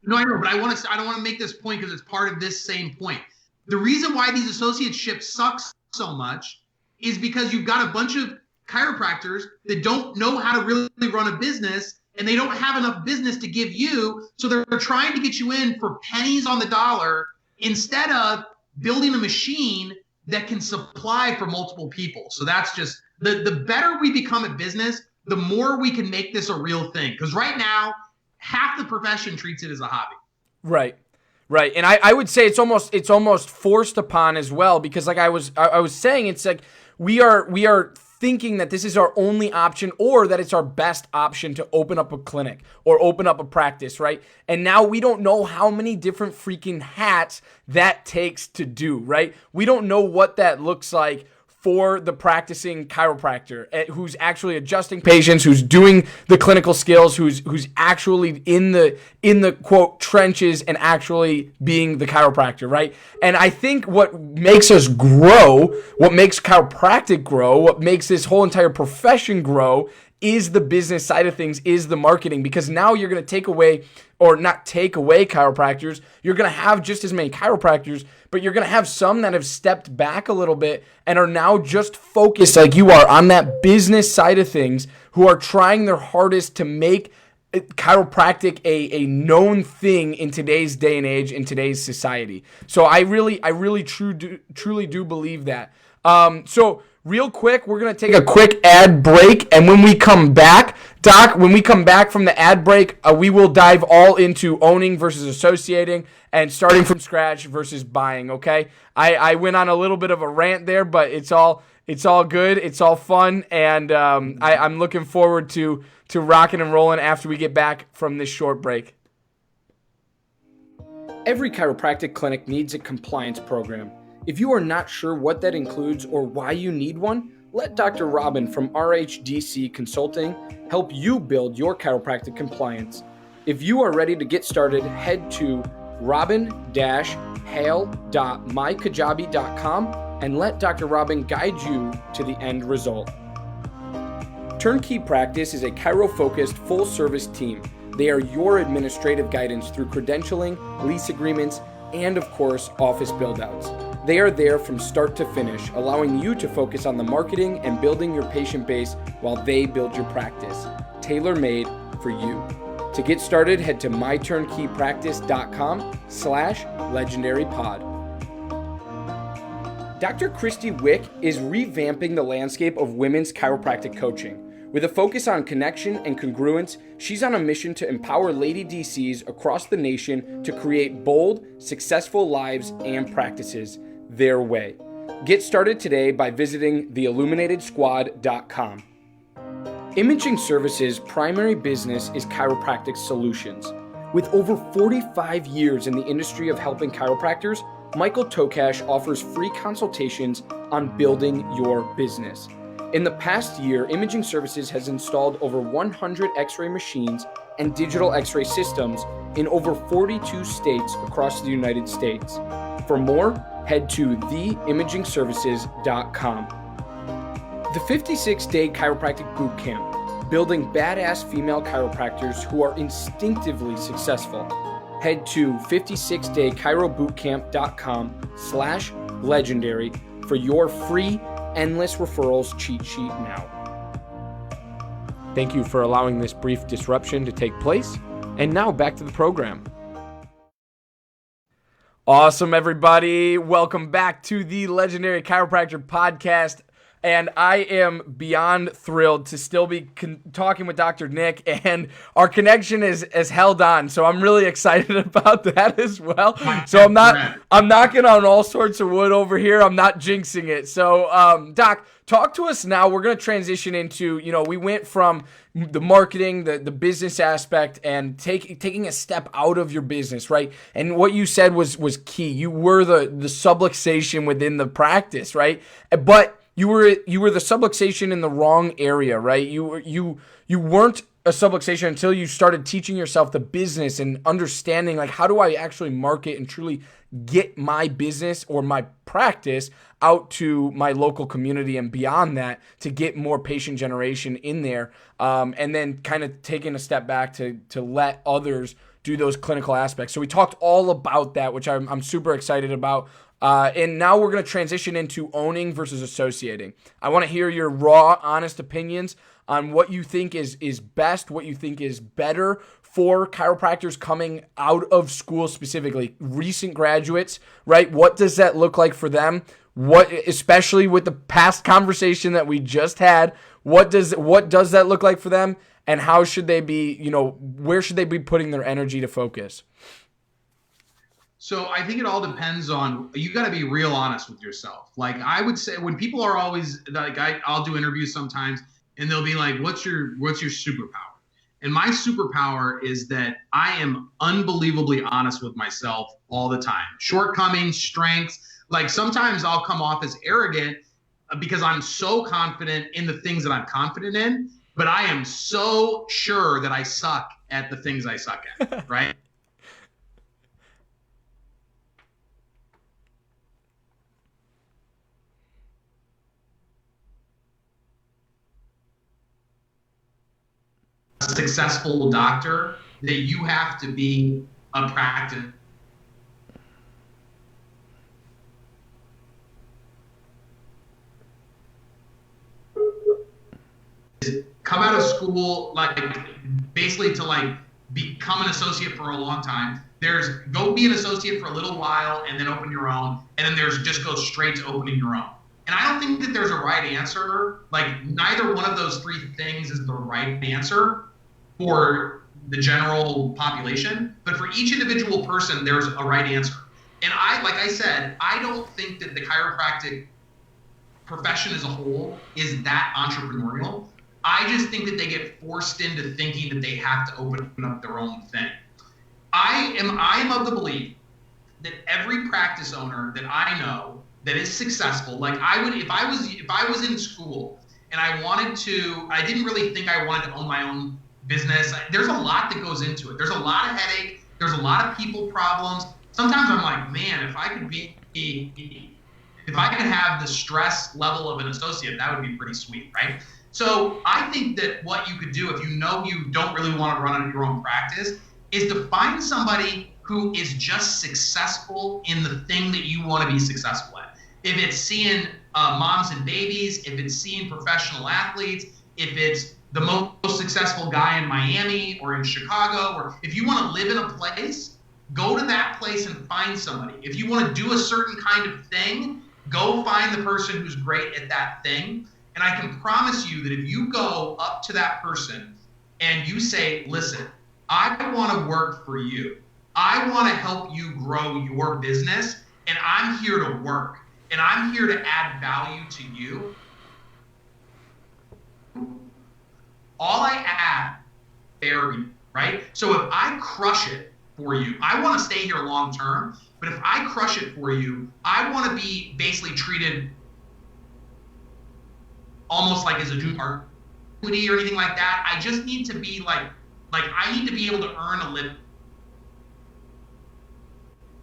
No, I know, but I don't want to make this point because it's part of this same point. The reason why these associateships suck so much is because you've got a bunch of chiropractors that don't know how to really run a business, and they don't have enough business to give you, so they're trying to get you in for pennies on the dollar instead of building a machine that can supply for multiple people. So that's just the better we become at business, the more we can make this a real thing. Because right now, half the profession treats it as a hobby. Right. And I would say it's almost forced upon as well, because like I was saying, it's like we are thinking that this is our only option, or that it's our best option to open up a clinic or open up a practice, right? And now we don't know how many different freaking hats that takes to do, right? We don't know what that looks like for the practicing chiropractor who's actually adjusting patients, who's doing the clinical skills, who's actually in the quote trenches and actually being the chiropractor, right? And I think what makes us grow, what makes chiropractic grow, what makes this whole entire profession grow is the business side of things, is the marketing, because now you're going to take away, or not take away chiropractors. You're going to have just as many chiropractors, but you're going to have some that have stepped back a little bit and are now just focused like you are on that business side of things, who are trying their hardest to make chiropractic a known thing in today's day and age, in today's society. So I really truly do believe that. So real quick, we're going to take a quick ad break, and when we come back, Doc, when we come back from the ad break, we will dive all into owning versus associating and starting from scratch versus buying, okay? I went on a little bit of a rant there, but it's all good, it's all fun, and I'm looking forward to rocking and rolling after we get back from this short break. Every chiropractic clinic needs a compliance program. If you are not sure what that includes or why you need one, let Dr. Robin from RHDC Consulting help you build your chiropractic compliance. If you are ready to get started, head to robin-hale.mykajabi.com and let Dr. Robin guide you to the end result. Turnkey Practice is a chiro-focused full-service team. They are your administrative guidance through credentialing, lease agreements, and of course, office build-outs. They are there from start to finish, allowing you to focus on the marketing and building your patient base while they build your practice. Tailor-made for you. To get started, head to myturnkeypractice.com/legendarypod. Dr. Christy Wick is revamping the landscape of women's chiropractic coaching. With a focus on connection and congruence, she's on a mission to empower lady DCs across the nation to create bold, successful lives and practices their way. Get started today by visiting theilluminatedsquad.com. Imaging Services' primary business is chiropractic solutions. With over 45 years in the industry of helping chiropractors, Michael Tokash offers free consultations on building your business. In the past year, Imaging Services has installed over 100 X-ray machines and digital X-ray systems in over 42 states across the United States. For more, head to theimagingservices.com. The 56-day chiropractic boot camp, building badass female chiropractors who are instinctively successful. Head to 56daychirobootcamp.com/legendary for your free Endless Referrals cheat sheet now. Thank you for allowing this brief disruption to take place. And now back to the program. Awesome, everybody. Welcome back to the Legendary Chiropractor Podcast. and I am beyond thrilled to still be talking with Dr. Nick, and our connection is held on. So I'm really excited about that as well. So I'm knocking on all sorts of wood over here. I'm not jinxing it. So, Doc, talk to us now. We're going to transition into, we went from the marketing, the business aspect, and taking a step out of your business, right? And what you said was key. You were the subluxation within the practice, right? But you were the subluxation in the wrong area, right? You weren't a subluxation until you started teaching yourself the business and understanding, like, how do I actually market and truly get my business or my practice out to my local community and beyond that to get more patient generation in there, and then kind of taking a step back to let others do those clinical aspects. So we talked all about that, which I'm super excited about. And now we're going to transition into owning versus associating. I want to hear your raw, honest opinions on what you think is best, what you think is better for chiropractors coming out of school, specifically recent graduates, right? What does that look like for them? What, especially with the past conversation that we just had, what does that look like for them? And how should they be, where should they be putting their energy to focus? So I think it all depends on, you got to be real honest with yourself. Like I would say, when people are always like, I'll do interviews sometimes and they'll be like, what's your superpower? And my superpower is that I am unbelievably honest with myself all the time. Shortcomings, strengths. Like sometimes I'll come off as arrogant because I'm so confident in the things that I'm confident in, but I am so sure that I suck at the things I suck at, right? A successful doctor, that you have to be a practice. Come out of school, like basically to like become an associate for a long time. There's go be an associate for a little while and then open your own. And then there's just go straight to opening your own. And I don't think that there's a right answer. Like neither one of those three things is the right answer for the general population, but for each individual person, there's a right answer. And like I said, I don't think that the chiropractic profession as a whole is that entrepreneurial. I just think that they get forced into thinking that they have to open up their own thing. I am of the belief that every practice owner that I know that is successful, like I would, if I was in school and I didn't really think I wanted to own my own business. There's a lot that goes into it. There's a lot of headache. There's a lot of people problems. Sometimes I'm like, man, if I could have the stress level of an associate, that would be pretty sweet, right? So I think that what you could do if you know you don't really want to run your own practice is to find somebody who is just successful in the thing that you want to be successful at. If it's seeing moms and babies, if it's seeing professional athletes, if it's the most successful guy in Miami or in Chicago, or if you want to live in a place, go to that place and find somebody. If you want to do a certain kind of thing, go find the person who's great at that thing. And I can promise you that if you go up to that person and you say, listen, I want to work for you. I want to help you grow your business, and I'm here to work, and I'm here to add value to you. All I add, therapy, right? So if I crush it for you, I want to stay here long term, but if I crush it for you, I want to be basically treated almost like as a junior or anything like that. I just need to be like I need to be able to earn a living.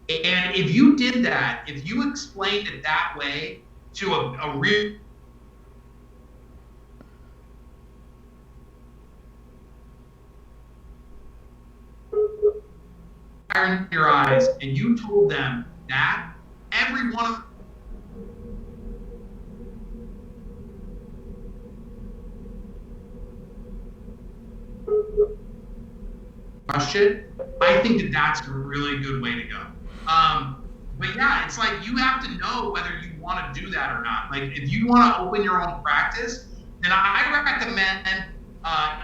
And if you did that, if you explained it that way to a real in your eyes, and you told them that, every one of question, I think that that's a really good way to go. But yeah, it's like you have to know whether you want to do that or not. Like if you want to open your own practice, then I recommend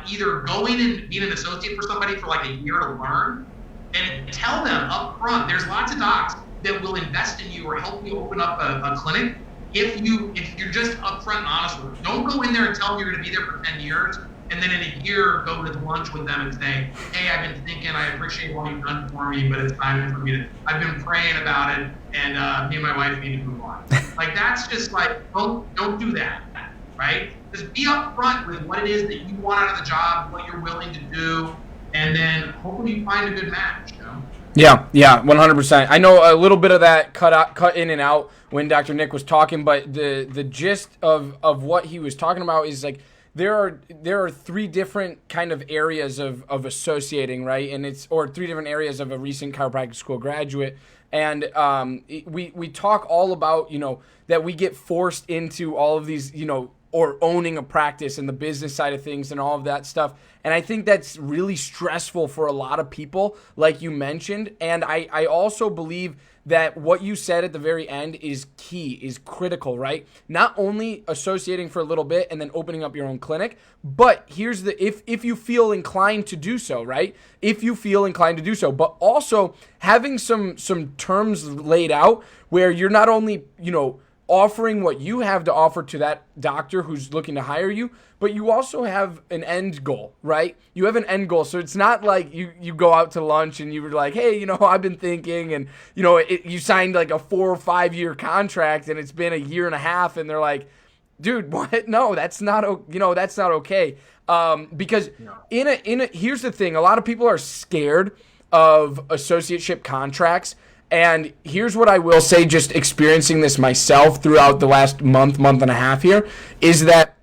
either going and being an associate for somebody for like a year to learn, and tell them up front. There's lots of docs that will invest in you or help you open up a clinic if you're just upfront and honest with them. Don't go in there and tell them you're going to be there for 10 years and then in a year go to lunch with them and say, hey, I've been thinking, I appreciate what you've done for me, but it's time for me to, I've been praying about it, and me and my wife need to move on. Like that's just like, don't do that, right? Just be upfront with what it is that you want out of the job, what you're willing to do, and then hopefully you find a good match, you know? Yeah, 100%. I know a little bit of that cut in and out when Dr. Nick was talking, but the gist of what he was talking about is like there are three different kind of areas of associating, right? And or three different areas of a recent chiropractic school graduate. And we talk all about, that we get forced into all of these, or owning a practice and the business side of things and all of that stuff. And I think that's really stressful for a lot of people, like you mentioned. And I also believe that what you said at the very end is key, is critical, right? Not only associating for a little bit and then opening up your own clinic, but here's if you feel inclined to do so, right? If you feel inclined to do so, but also having some terms laid out where you're not only, offering what you have to offer to that doctor who's looking to hire you, but you also have an end goal, right? You have an end goal. So it's not like you go out to lunch and you were like, hey, I've been thinking, and, you signed like a 4 or 5 year contract and it's been a year and a half and they're like, dude, what? No, that's not, that's not okay. Because here's the thing. A lot of people are scared of associateship contracts. And here's what I will say, just experiencing this myself throughout the last month and a half here, is that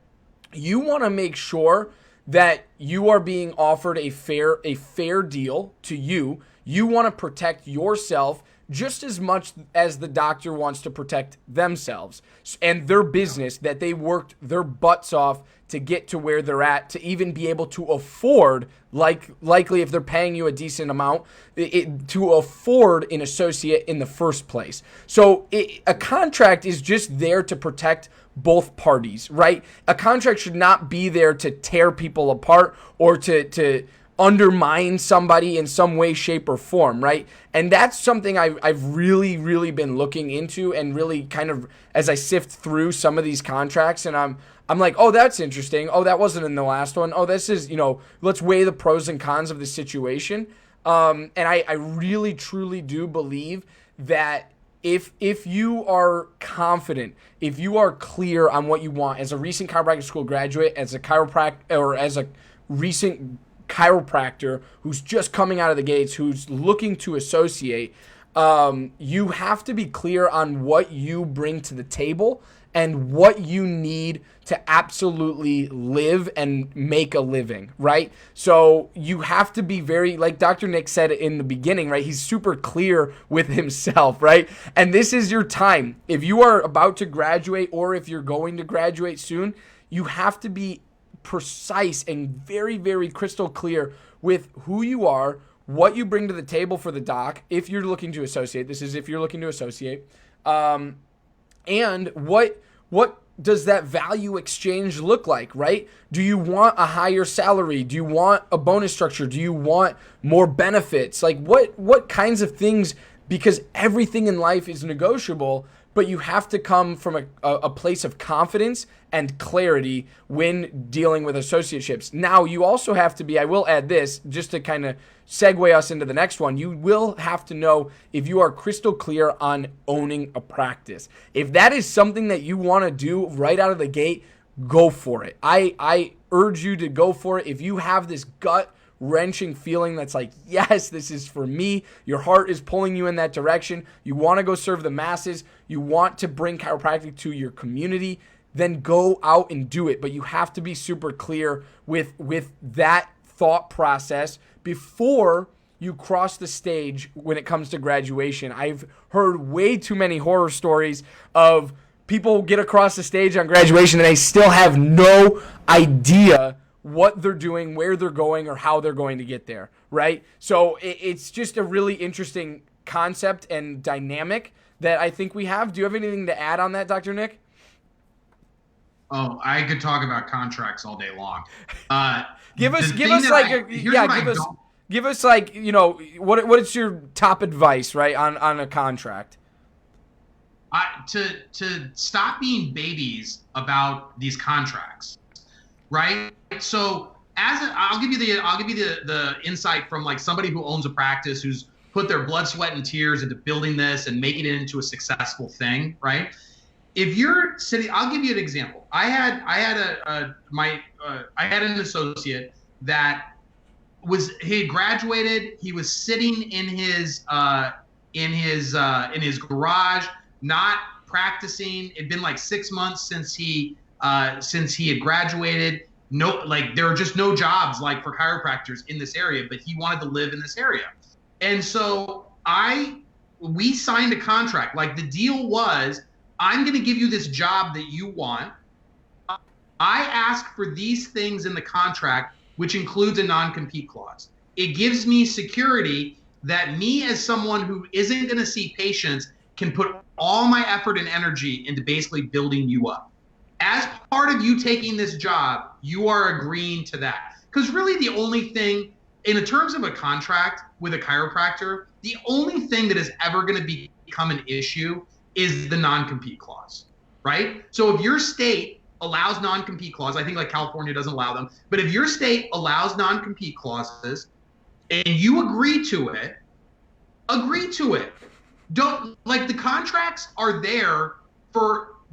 you want to make sure that you are being offered a fair deal to you. You want to protect yourself just as much as the doctor wants to protect themselves and their business that they worked their butts off to get to where they're at, to even be able to afford, likely if they're paying you a decent amount, to afford an associate in the first place. So a contract is just there to protect both parties, right? A contract should not be there to tear people apart or to undermine somebody in some way, shape, or form, right? And that's something I've really, really been looking into, and really kind of as I sift through some of these contracts, and I'm like, oh, that's interesting. Oh, that wasn't in the last one. Oh, this is, let's weigh the pros and cons of the situation. And I really, truly do believe that if you are confident, if you are clear on what you want as a recent chiropractic school graduate, as a chiropractor, or as a recent chiropractor who's just coming out of the gates, who's looking to associate, you have to be clear on what you bring to the table and what you need to absolutely live and make a living, right? So you have to be very, like Dr. Nick said in the beginning, right? He's super clear with himself, right? And this is your time. If you are about to graduate, or if you're going to graduate soon, you have to be precise and very, very crystal clear with who you are, what you bring to the table for the doc, if you're looking to associate. This is if you're looking to associate. And what does that value exchange look like, right? Do you want a higher salary? Do you want a bonus structure? Do you want more benefits? Like what kinds of things, because everything in life is negotiable, but you have to come from a place of confidence and clarity when dealing with associateships. Now, you also have to be, I will add this, just to kind of segue us into the next one, you will have to know if you are crystal clear on owning a practice. If that is something that you want to do right out of the gate, go for it. I urge you to go for it. If you have this gut wrenching feeling that's like, yes, this is for me, your heart is pulling you in that direction, you want to go serve the masses, you want to bring chiropractic to your community, then go out and do it. But you have to be super clear with that thought process before you cross the stage when it comes to graduation. I've heard way too many horror stories of people get across the stage on graduation and they still have no idea what they're doing, where they're going, or how they're going to get there, right? So it's just a really interesting concept and dynamic that I think we have. Do you have anything to add on that, Dr. Nick? Oh, I could talk about contracts all day long. Give us like, you know, what is your top advice, right, on a contract? To stop being babies about these contracts, right? So I'll give you the insight from like somebody who owns a practice, who's put their blood, sweat, and tears into building this and making it into a successful thing, right? If you're sitting, I'll give you an example. I had an associate that he had graduated. He was sitting in his garage, not practicing. It'd been like 6 months since he had graduated. No, like there were just no jobs like for chiropractors in this area, but he wanted to live in this area. And so we signed a contract. Like the deal was, I'm going to give you this job that you want. I ask for these things in the contract, which includes a non-compete clause. It gives me security that me as someone who isn't going to see patients can put all my effort and energy into basically building you up. As part of you taking this job, you are agreeing to that. Because really the only thing, in terms of a contract with a chiropractor, the only thing that is ever going to become an issue is the non-compete clause, right? So if your state allows non-compete clause, I think like California doesn't allow them, but if your state allows non-compete clauses and you agree to it, agree to it. Don't, like, the contracts are there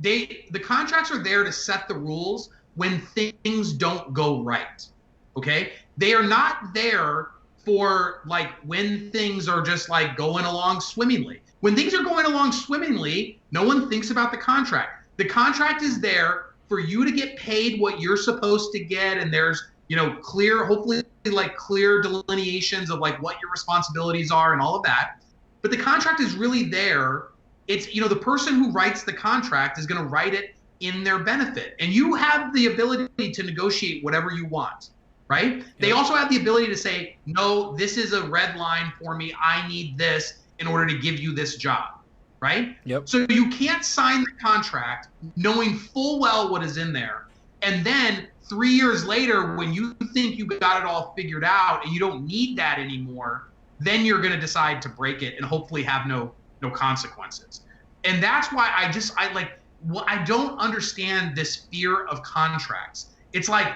the contracts are there to set the rules when things don't go right, okay? They are not there for like when things are just like going along swimmingly. When things are going along swimmingly, no one thinks about the contract. The contract is there for you to get paid what you're supposed to get, and there's, you know, hopefully like clear delineations of like what your responsibilities are and all of that. But the contract is really there. It's, you know, the person who writes the contract is going to write it in their benefit, and you have the ability to negotiate whatever you want, right? Yep. They also have the ability to say, no, this is a red line for me. I need this in order to give you this job, right? Yep. So you can't sign the contract knowing full well what is in there. And then 3 years later, when you think you got it all figured out and you don't need that anymore, then you're going to decide to break it and hopefully have no consequences. And that's why I don't understand this fear of contracts. It's like,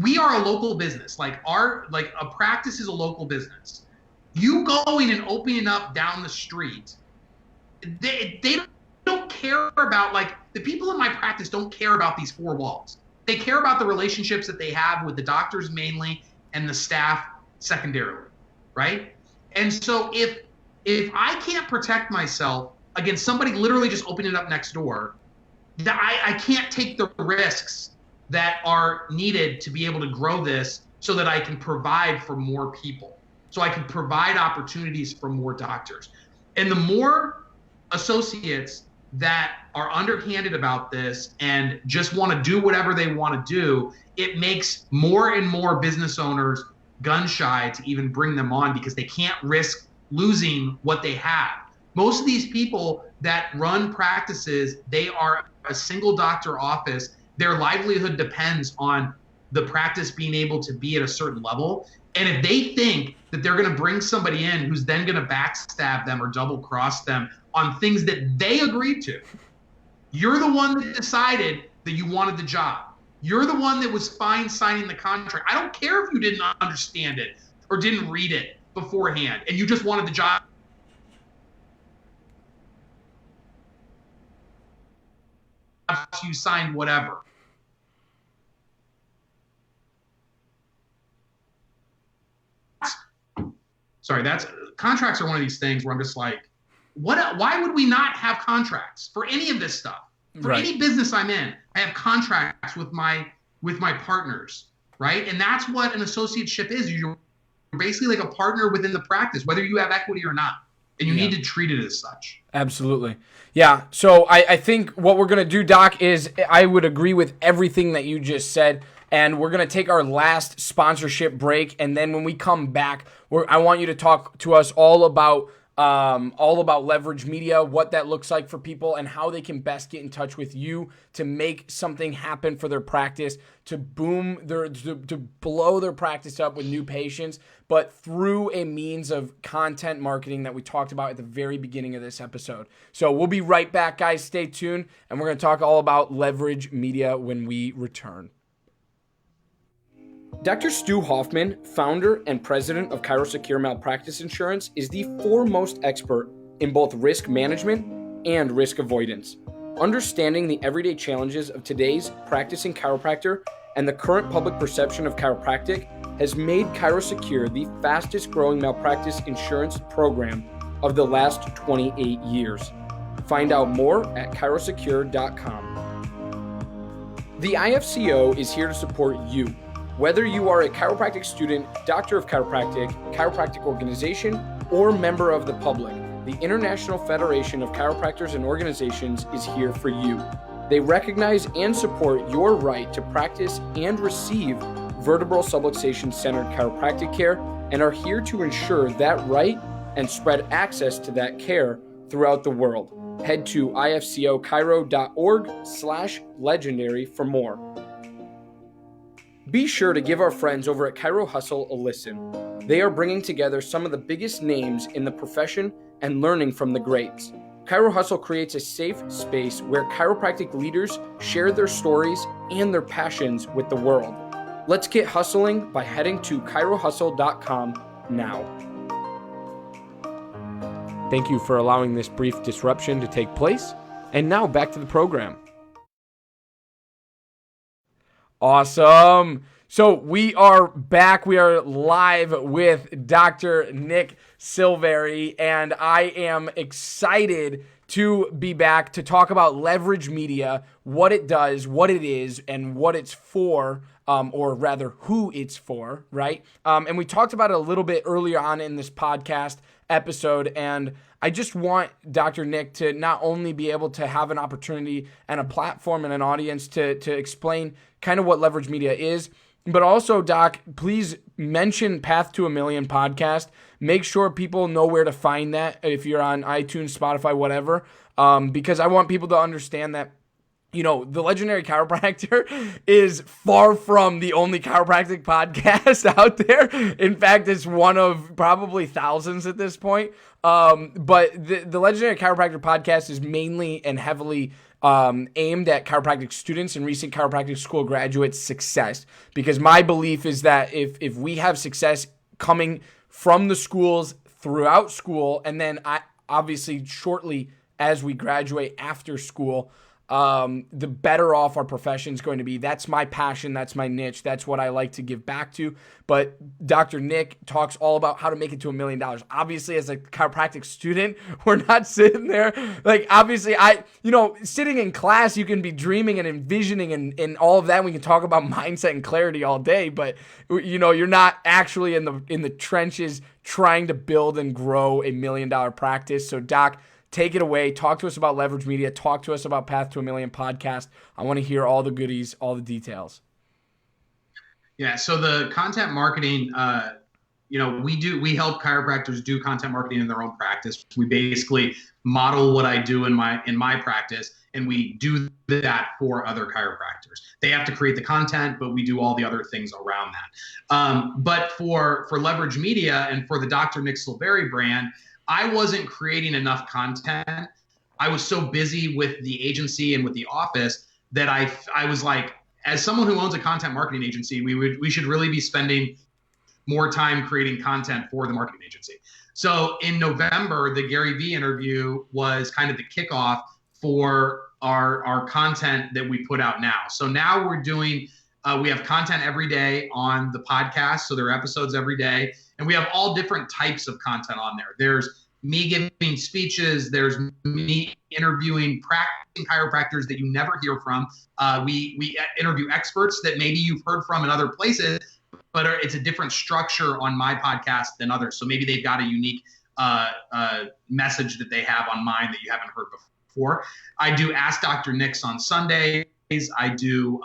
we are a local business. Like a practice is a local business. You going and opening up down the street, they don't care about, like, the people in my practice don't care about these four walls. They care about the relationships that they have with the doctors mainly and the staff secondarily, right? And so if I can't protect myself against somebody literally just opening it up next door, I can't take the risks that are needed to be able to grow this so that I can provide for more people, so I can provide opportunities for more doctors. And the more associates that are underhanded about this and just want to do whatever they want to do, it makes more and more business owners gun shy to even bring them on, because they can't risk losing what they have. Most of these people that run practices, they are a single doctor office. Their livelihood depends on the practice being able to be at a certain level. And if they think that they're going to bring somebody in who's then going to backstab them or double cross them on things that they agreed to, you're the one that decided that you wanted the job. You're the one that was fine signing the contract. I don't care if you didn't understand it or didn't read it beforehand and you just wanted the job. You signed whatever. Sorry, contracts are one of these things where I'm just like, why would we not have contracts for any of this stuff? For right. Any business I'm in, I have contracts with my partners, right? And that's what an associateship is. You're basically like a partner within the practice, whether you have equity or not. And you need to treat it as such. Absolutely. Yeah. So I think what we're going to do, Doc, is I would agree with everything that you just said. And we're going to take our last sponsorship break. And then when we come back, I want you to talk to us all about all about leverage media, what that looks like for people, and how they can best get in touch with you to make something happen for their practice, to blow their practice up with new patients, but through a means of content marketing that we talked about at the very beginning of this episode. So we'll be right back, guys. Stay tuned, and we're going to talk all about leverage media when we return. Dr. Stu Hoffman, founder and president of Chiropractor Malpractice Insurance, is the foremost expert in both risk management and risk avoidance. Understanding the everyday challenges of today's practicing chiropractor and the current public perception of chiropractic has made Chiropractor the fastest growing malpractice insurance program of the last 28 years. Find out more at chiropractor.com. The IFCO is here to support you. Whether you are a chiropractic student, doctor of chiropractic, chiropractic organization, or member of the public, the International Federation of Chiropractors and Organizations is here for you. They recognize and support your right to practice and receive vertebral subluxation-centered chiropractic care and are here to ensure that right and spread access to that care throughout the world. Head to ifcochiro.org/legendary for more. Be sure to give our friends over at Chiro Hustle a listen. They are bringing together some of the biggest names in the profession and learning from the greats. Chiro Hustle creates a safe space where chiropractic leaders share their stories and their passions with the world. Let's get hustling by heading to chirohustle.com now. Thank you for allowing this brief disruption to take place. And now back to the program. Awesome. So we are back. We are live with Dr. Nick Silveri, and I am excited to be back to talk about leverage media, what it does, what it is, and what it's for, or rather who it's for, right? And we talked about it a little bit earlier on in this podcast episode, and I just want Dr. Nick to not only be able to have an opportunity and a platform and an audience to explain kind of what leverage media is, but also, Doc, please mention Path to a Million podcast. Make sure people know where to find that if you're on iTunes, Spotify, whatever, because I want people to understand that, you know, the Legendary Chiropractor is far from the only chiropractic podcast out there. In fact, it's one of probably thousands at this point. But the Legendary Chiropractor podcast is mainly and heavily aimed at chiropractic students and recent chiropractic school graduates' success. Because my belief is that if we have success coming from the schools throughout school, and then obviously shortly as we graduate after school, the better off our profession is going to be. That's my passion. That's my niche. That's what I like to give back to. But Dr. Nick talks all about how to make it to $1 million. Obviously, as a chiropractic student, we're not sitting there. Like, obviously, sitting in class, you can be dreaming and envisioning and all of that. We can talk about mindset and clarity all day, but you're not actually in the trenches trying to build and grow $1 million practice. So, Doc, take it away. Talk to us about leverage media. Talk to us about Path to a Million podcast. I want to hear all the goodies, all the details. Yeah. So the content marketing, we help chiropractors do content marketing in their own practice. We basically model what I do in my practice, and we do that for other chiropractors. They have to create the content, but we do all the other things around that. But for leverage media and for the Dr. Nick Silveri brand, I wasn't creating enough content. I was so busy with the agency and with the office that I was like, as someone who owns a content marketing agency, we should really be spending more time creating content for the marketing agency. So in November, the Gary Vee interview was kind of the kickoff for our content that we put out now. So now we're doing, we have content every day on the podcast. So there are episodes every day. And we have all different types of content on there. There's me giving speeches. There's me interviewing practicing chiropractors that you never hear from. We interview experts that maybe you've heard from in other places, but it's a different structure on my podcast than others. So maybe they've got a unique message that they have on mine that you haven't heard before. I do Ask Dr. Nick's on Sundays. I do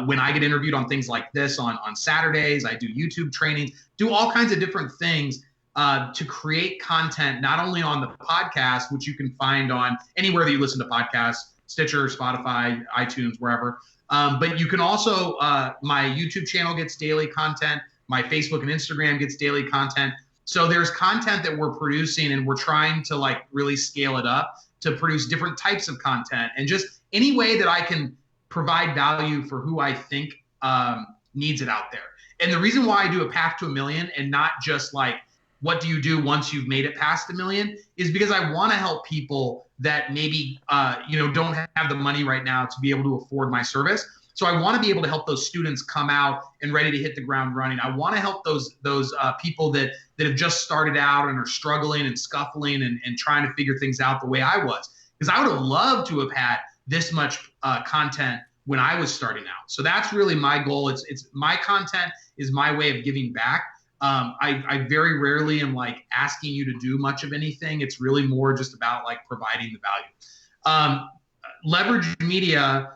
when I get interviewed on things like this on Saturdays. I do YouTube trainings, do all kinds of different things to create content, not only on the podcast, which you can find on anywhere that you listen to podcasts, Stitcher, Spotify, iTunes, wherever. But you can also, my YouTube channel gets daily content. My Facebook and Instagram gets daily content. So there's content that we're producing, and we're trying to like really scale it up to produce different types of content, and just any way that I can provide value for who I think needs it out there. And the reason why I do a path to $1 million and not just like, what do you do once you've made it past $1 million, is because I want to help people that maybe, don't have the money right now to be able to afford my service. So I want to be able to help those students come out and ready to hit the ground running. I want to help those people that have just started out and are struggling and scuffling and trying to figure things out the way I was. Because I would have loved to have had this much content when I was starting out. So that's really my goal. It's my content is my way of giving back. I very rarely am like asking you to do much of anything. It's really more just about like providing the value. Leverage Media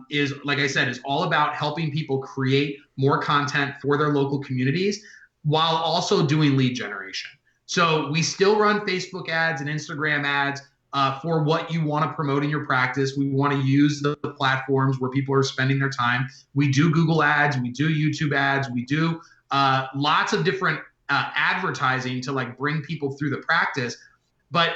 is, like I said, is all about helping people create more content for their local communities while also doing lead generation. So we still run Facebook ads and Instagram ads for what you want to promote in your practice. We want to use the platforms where people are spending their time. We do Google ads, we do YouTube ads, we do lots of different advertising to like bring people through the practice. But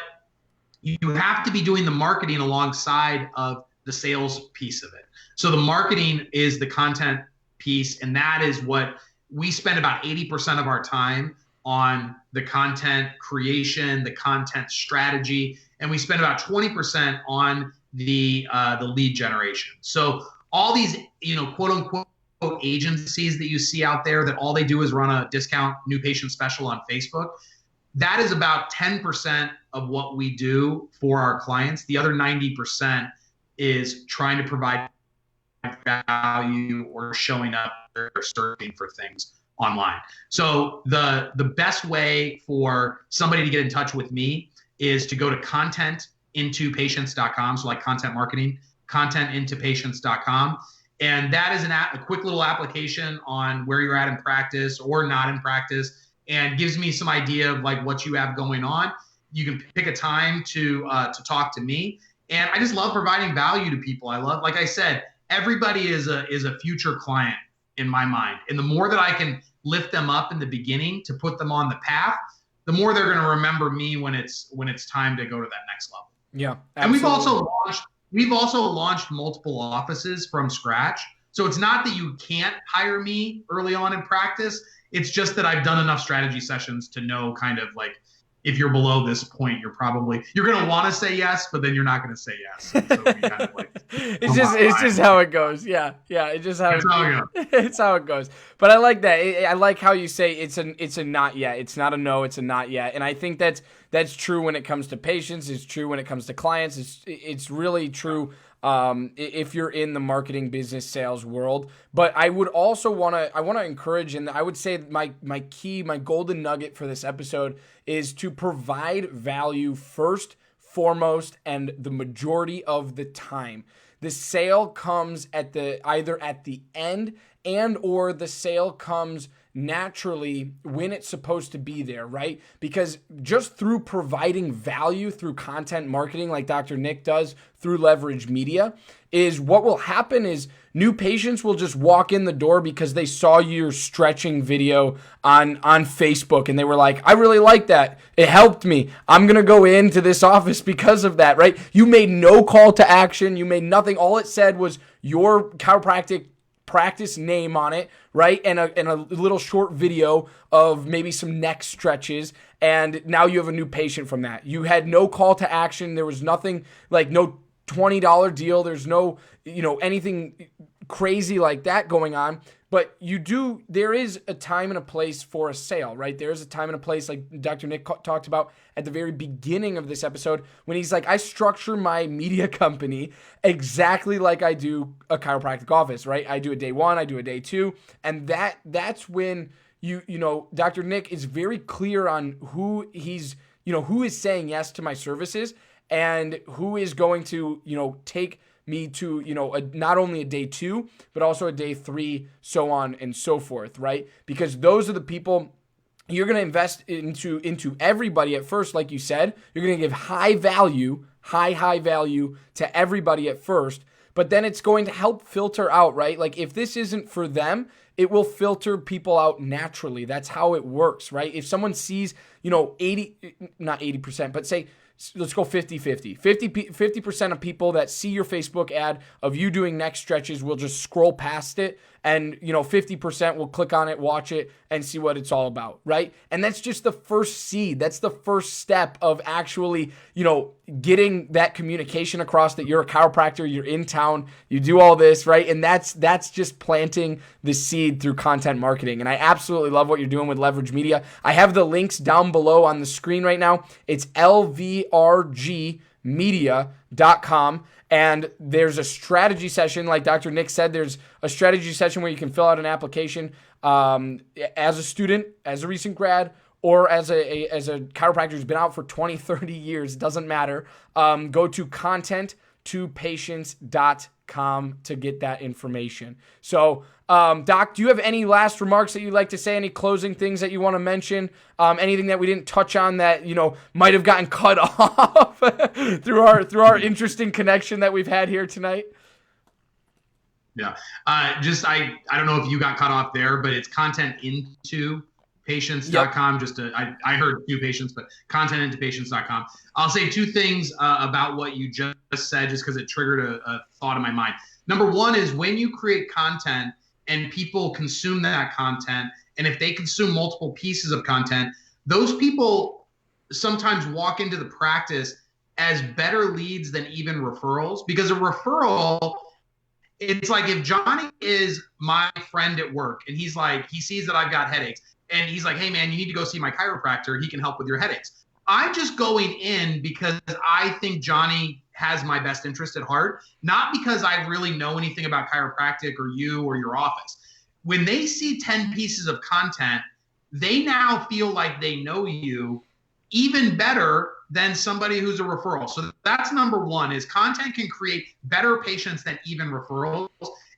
you have to be doing the marketing alongside of the sales piece of it. So the marketing is the content piece, and that is what we spend about 80% of our time on, the content creation, the content strategy, and we spend about 20% on the lead generation. So all these, quote unquote agencies that you see out there that all they do is run a discount new patient special on Facebook, that is about 10% of what we do for our clients. The other 90% is trying to provide value or showing up or searching for things online. So the best way for somebody to get in touch with me is to go to contentintoPatients.com. So like content marketing, contentintoPatients.com. And that is a quick little application on where you're at in practice or not in practice, and gives me some idea of like what you have going on. You can pick a time to talk to me. And I just love providing value to people. I love, like I said, everybody is a future client in my mind. And the more that I can lift them up in the beginning to put them on the path, the more they're going to remember me when it's time to go to that next level. Yeah, absolutely. And we've also launched multiple offices from scratch. So it's not that you can't hire me early on in practice. It's just that I've done enough strategy sessions to know kind of like, if you're below this point, you're going to want to say yes, but then you're not going to say yes. So kind of like, it's just how it goes. Yeah. It's just how it's how it goes. But I like that. I like how you say it's a not yet. It's not a no. It's a not yet. And I think that's true when it comes to patients. It's true when it comes to clients. It's really true if you're in the marketing, business, sales world. But I would also want to encourage, and I would say my golden nugget for this episode is to provide value first, foremost, and the majority of the time. The sale comes either at the end, and or the sale comes naturally when it's supposed to be there, right? Because just through providing value through content marketing like Dr. Nick does through Leverage Media, is what will happen is new patients will just walk in the door because they saw your stretching video on Facebook and they were like, I really like that. It helped me. I'm going to go into this office because of that, right? You made no call to action. You made nothing. All it said was your chiropractic practice name on it, right? And a little short video of maybe some neck stretches. And now you have a new patient from that. You had no call to action. There was nothing like no $20 deal. There's no, anything crazy like that going on. But there is a time and a place for a sale, right? There is a time and a place like Dr. Nick talked about at the very beginning of this episode when he's like, I structure my media company exactly like I do a chiropractic office, right? I do a day one, I do a day two. And that's when Dr. Nick is very clear on who who is saying yes to my services and who is going to, take me to, not only a day two, but also a day three, so on and so forth, right? Because those are the people you're going to invest into everybody at first, like you said. You're going to give high value to everybody at first, but then it's going to help filter out, right? Like if this isn't for them, it will filter people out naturally. That's how it works, right? If someone sees, 80%, but say, let's go 50-50. 50% of people that see your Facebook ad of you doing neck stretches will just scroll past it, and 50% will click on it, watch it, and see what it's all about, right? And that's just the first seed. That's the first step of actually, getting that communication across that you're a chiropractor, you're in town, you do all this, right? And that's just planting the seed through content marketing. And I absolutely love what you're doing with Leverage Media. I have the links down below on the screen right now. It's lvrgmedia.com. And there's a strategy session, like Dr. Nick said, there's a strategy session where you can fill out an application as a student, as a recent grad, or as a chiropractor who's been out for 20, 30 years, doesn't matter. Go to content2patients.com to get that information. So, Doc, do you have any last remarks that you'd like to say? Any closing things that you want to mention? Anything that we didn't touch on that, might have gotten cut off through our interesting connection that we've had here tonight? Yeah. I don't know if you got cut off there, but it's contentintoPatients.com. Yep. I heard two patients, but contentintoPatients.com. I'll say two things about what you just said, just because it triggered a thought in my mind. Number one is when you create content and people consume that content, and if they consume multiple pieces of content, those people sometimes walk into the practice as better leads than even referrals, because a referral, it's like if Johnny is my friend at work and he sees that I've got headaches and he's like, hey man, you need to go see my chiropractor. He can help with your headaches. I'm just going in because I think Johnny has my best interest at heart, not because I really know anything about chiropractic or you or your office. When they see 10 pieces of content, they now feel like they know you even better than somebody who's a referral. So that's number one, is content can create better patients than even referrals.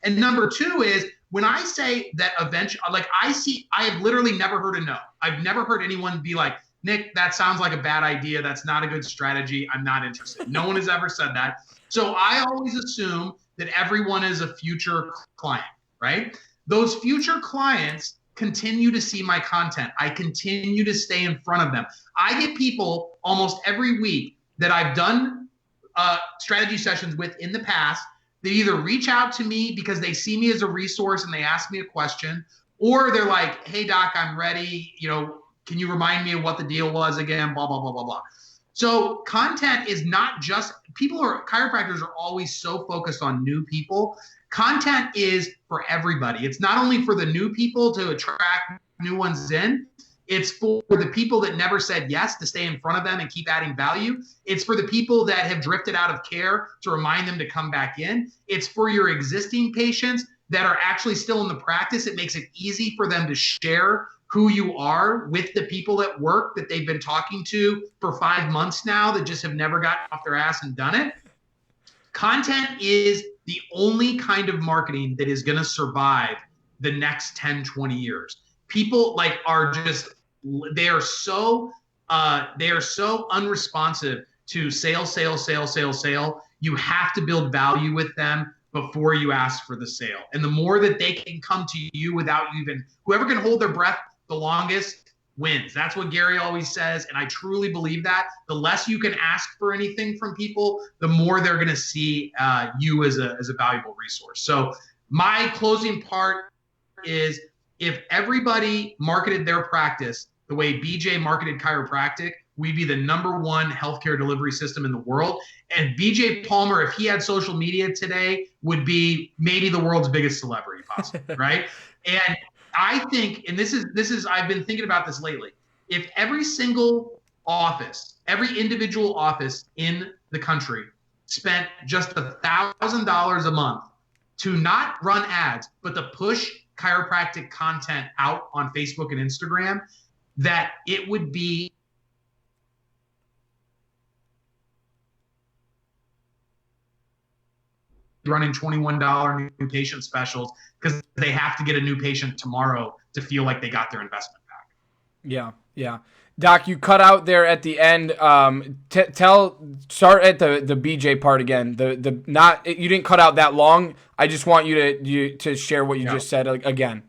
And number two is when I say that eventually, I have literally never heard a no. I've never heard anyone be like, Nick, that sounds like a bad idea. That's not a good strategy. I'm not interested. No one has ever said that. So I always assume that everyone is a future client, right? Those future clients continue to see my content. I continue to stay in front of them. I get people almost every week that I've done strategy sessions with in the past. They either reach out to me because they see me as a resource and they ask me a question, or they're like, hey doc, I'm ready. Can you remind me of what the deal was again? Blah, blah, blah, blah, blah. So content is not just, chiropractors are always so focused on new people. Content is for everybody. It's not only for the new people to attract new ones in, it's for the people that never said yes to stay in front of them and keep adding value. It's for the people that have drifted out of care to remind them to come back in. It's for your existing patients that are actually still in the practice. It makes it easy for them to share who you are with the people at work that they've been talking to for 5 months now that just have never gotten off their ass and done it. Content is the only kind of marketing that is going to survive the next 10, 20 years. People they are so unresponsive to sale. You have to build value with them before you ask for the sale. And the more that they can come to you without whoever can hold their breath the longest wins. That's what Gary always says. And I truly believe that. The less you can ask for anything from people, the more they're going to see you as a valuable resource. So my closing part is, if everybody marketed their practice the way BJ marketed chiropractic, we'd be the #1 healthcare delivery system in the world. And BJ Palmer, if he had social media today, would be maybe the world's biggest celebrity possibly, right? And I think, and this is I've been thinking about this lately. If every single office, every individual office in the country spent just $1,000 a month to not run ads, but to push chiropractic content out on Facebook and Instagram, that it would be running $21 new patient specials because they have to get a new patient tomorrow to feel like they got their investment back. Yeah, yeah. Doc, you cut out there at the end. Start at the BJ part again. The not you didn't cut out that long. I just want you to share what you just said again.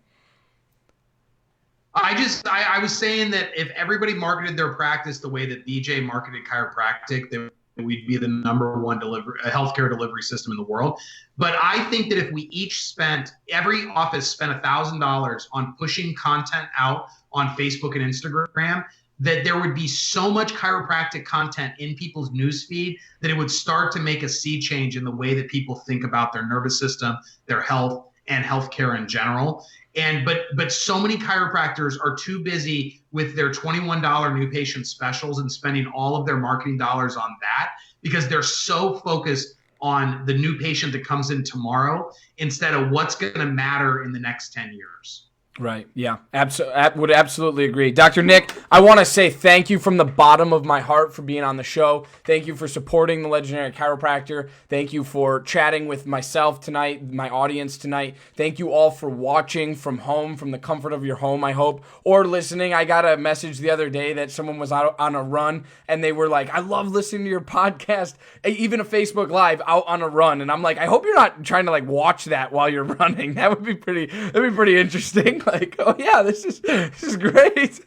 I was saying that if everybody marketed their practice the way that BJ marketed chiropractic, then we'd be the #1 healthcare delivery system in the world. But I think that if we each every office spent $1,000 on pushing content out on Facebook and Instagram, that there would be so much chiropractic content in people's newsfeed that it would start to make a sea change in the way that people think about their nervous system, their health, and healthcare in general. But so many chiropractors are too busy with their $21 new patient specials and spending all of their marketing dollars on that because they're so focused on the new patient that comes in tomorrow instead of what's going to matter in the next 10 years. Right. Yeah. Would absolutely agree. Dr. Nick, I want to say thank you from the bottom of my heart for being on the show. Thank you for supporting the legendary chiropractor. Thank you for chatting with myself tonight, my audience tonight. Thank you all for watching from home, from the comfort of your home, I hope, or listening. I got a message the other day that someone was out on a run and they were like, I love listening to your podcast, even a Facebook Live out on a run. And I'm like, I hope you're not trying to watch that while you're running. That'd be pretty interesting. Like, oh yeah, this is great.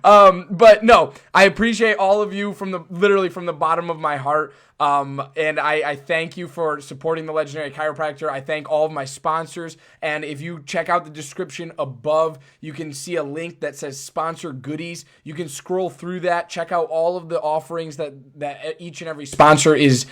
But no, I appreciate all of you literally from the bottom of my heart. And I thank you for supporting the legendary chiropractor. I thank all of my sponsors. And if you check out the description above, you can see a link that says sponsor goodies. You can scroll through that, check out all of the offerings that each and every sponsor is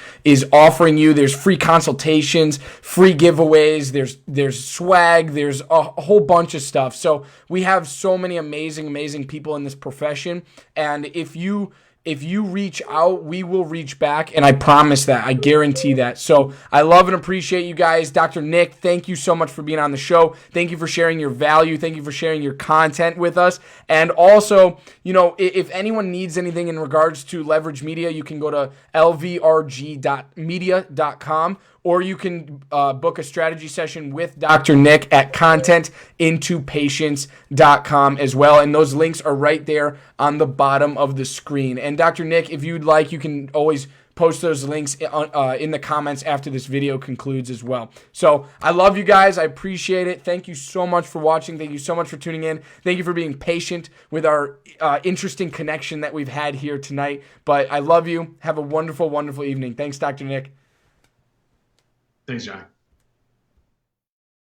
offering you. There's free consultations, free giveaways, there's swag, there's a whole bunch of stuff. So we have so many amazing people in this profession. And if you reach out, we will reach back, and I promise that. I guarantee that. So I love and appreciate you guys. Dr. Nick, thank you so much for being on the show. Thank you for sharing your value. Thank you for sharing your content with us. And also, if anyone needs anything in regards to Leverage Media, you can go to lvrg.media.com, or you can book a strategy session with Dr. Nick at contentintopatients.com as well. And those links are right there on the bottom of the screen. And Dr. Nick, if you'd like, you can always post those links in the comments after this video concludes as well. So I love you guys. I appreciate it. Thank you so much for watching. Thank you so much for tuning in. Thank you for being patient with our interesting connection that we've had here tonight. But I love you. Have a wonderful, wonderful evening. Thanks, Dr. Nick. Thanks, John.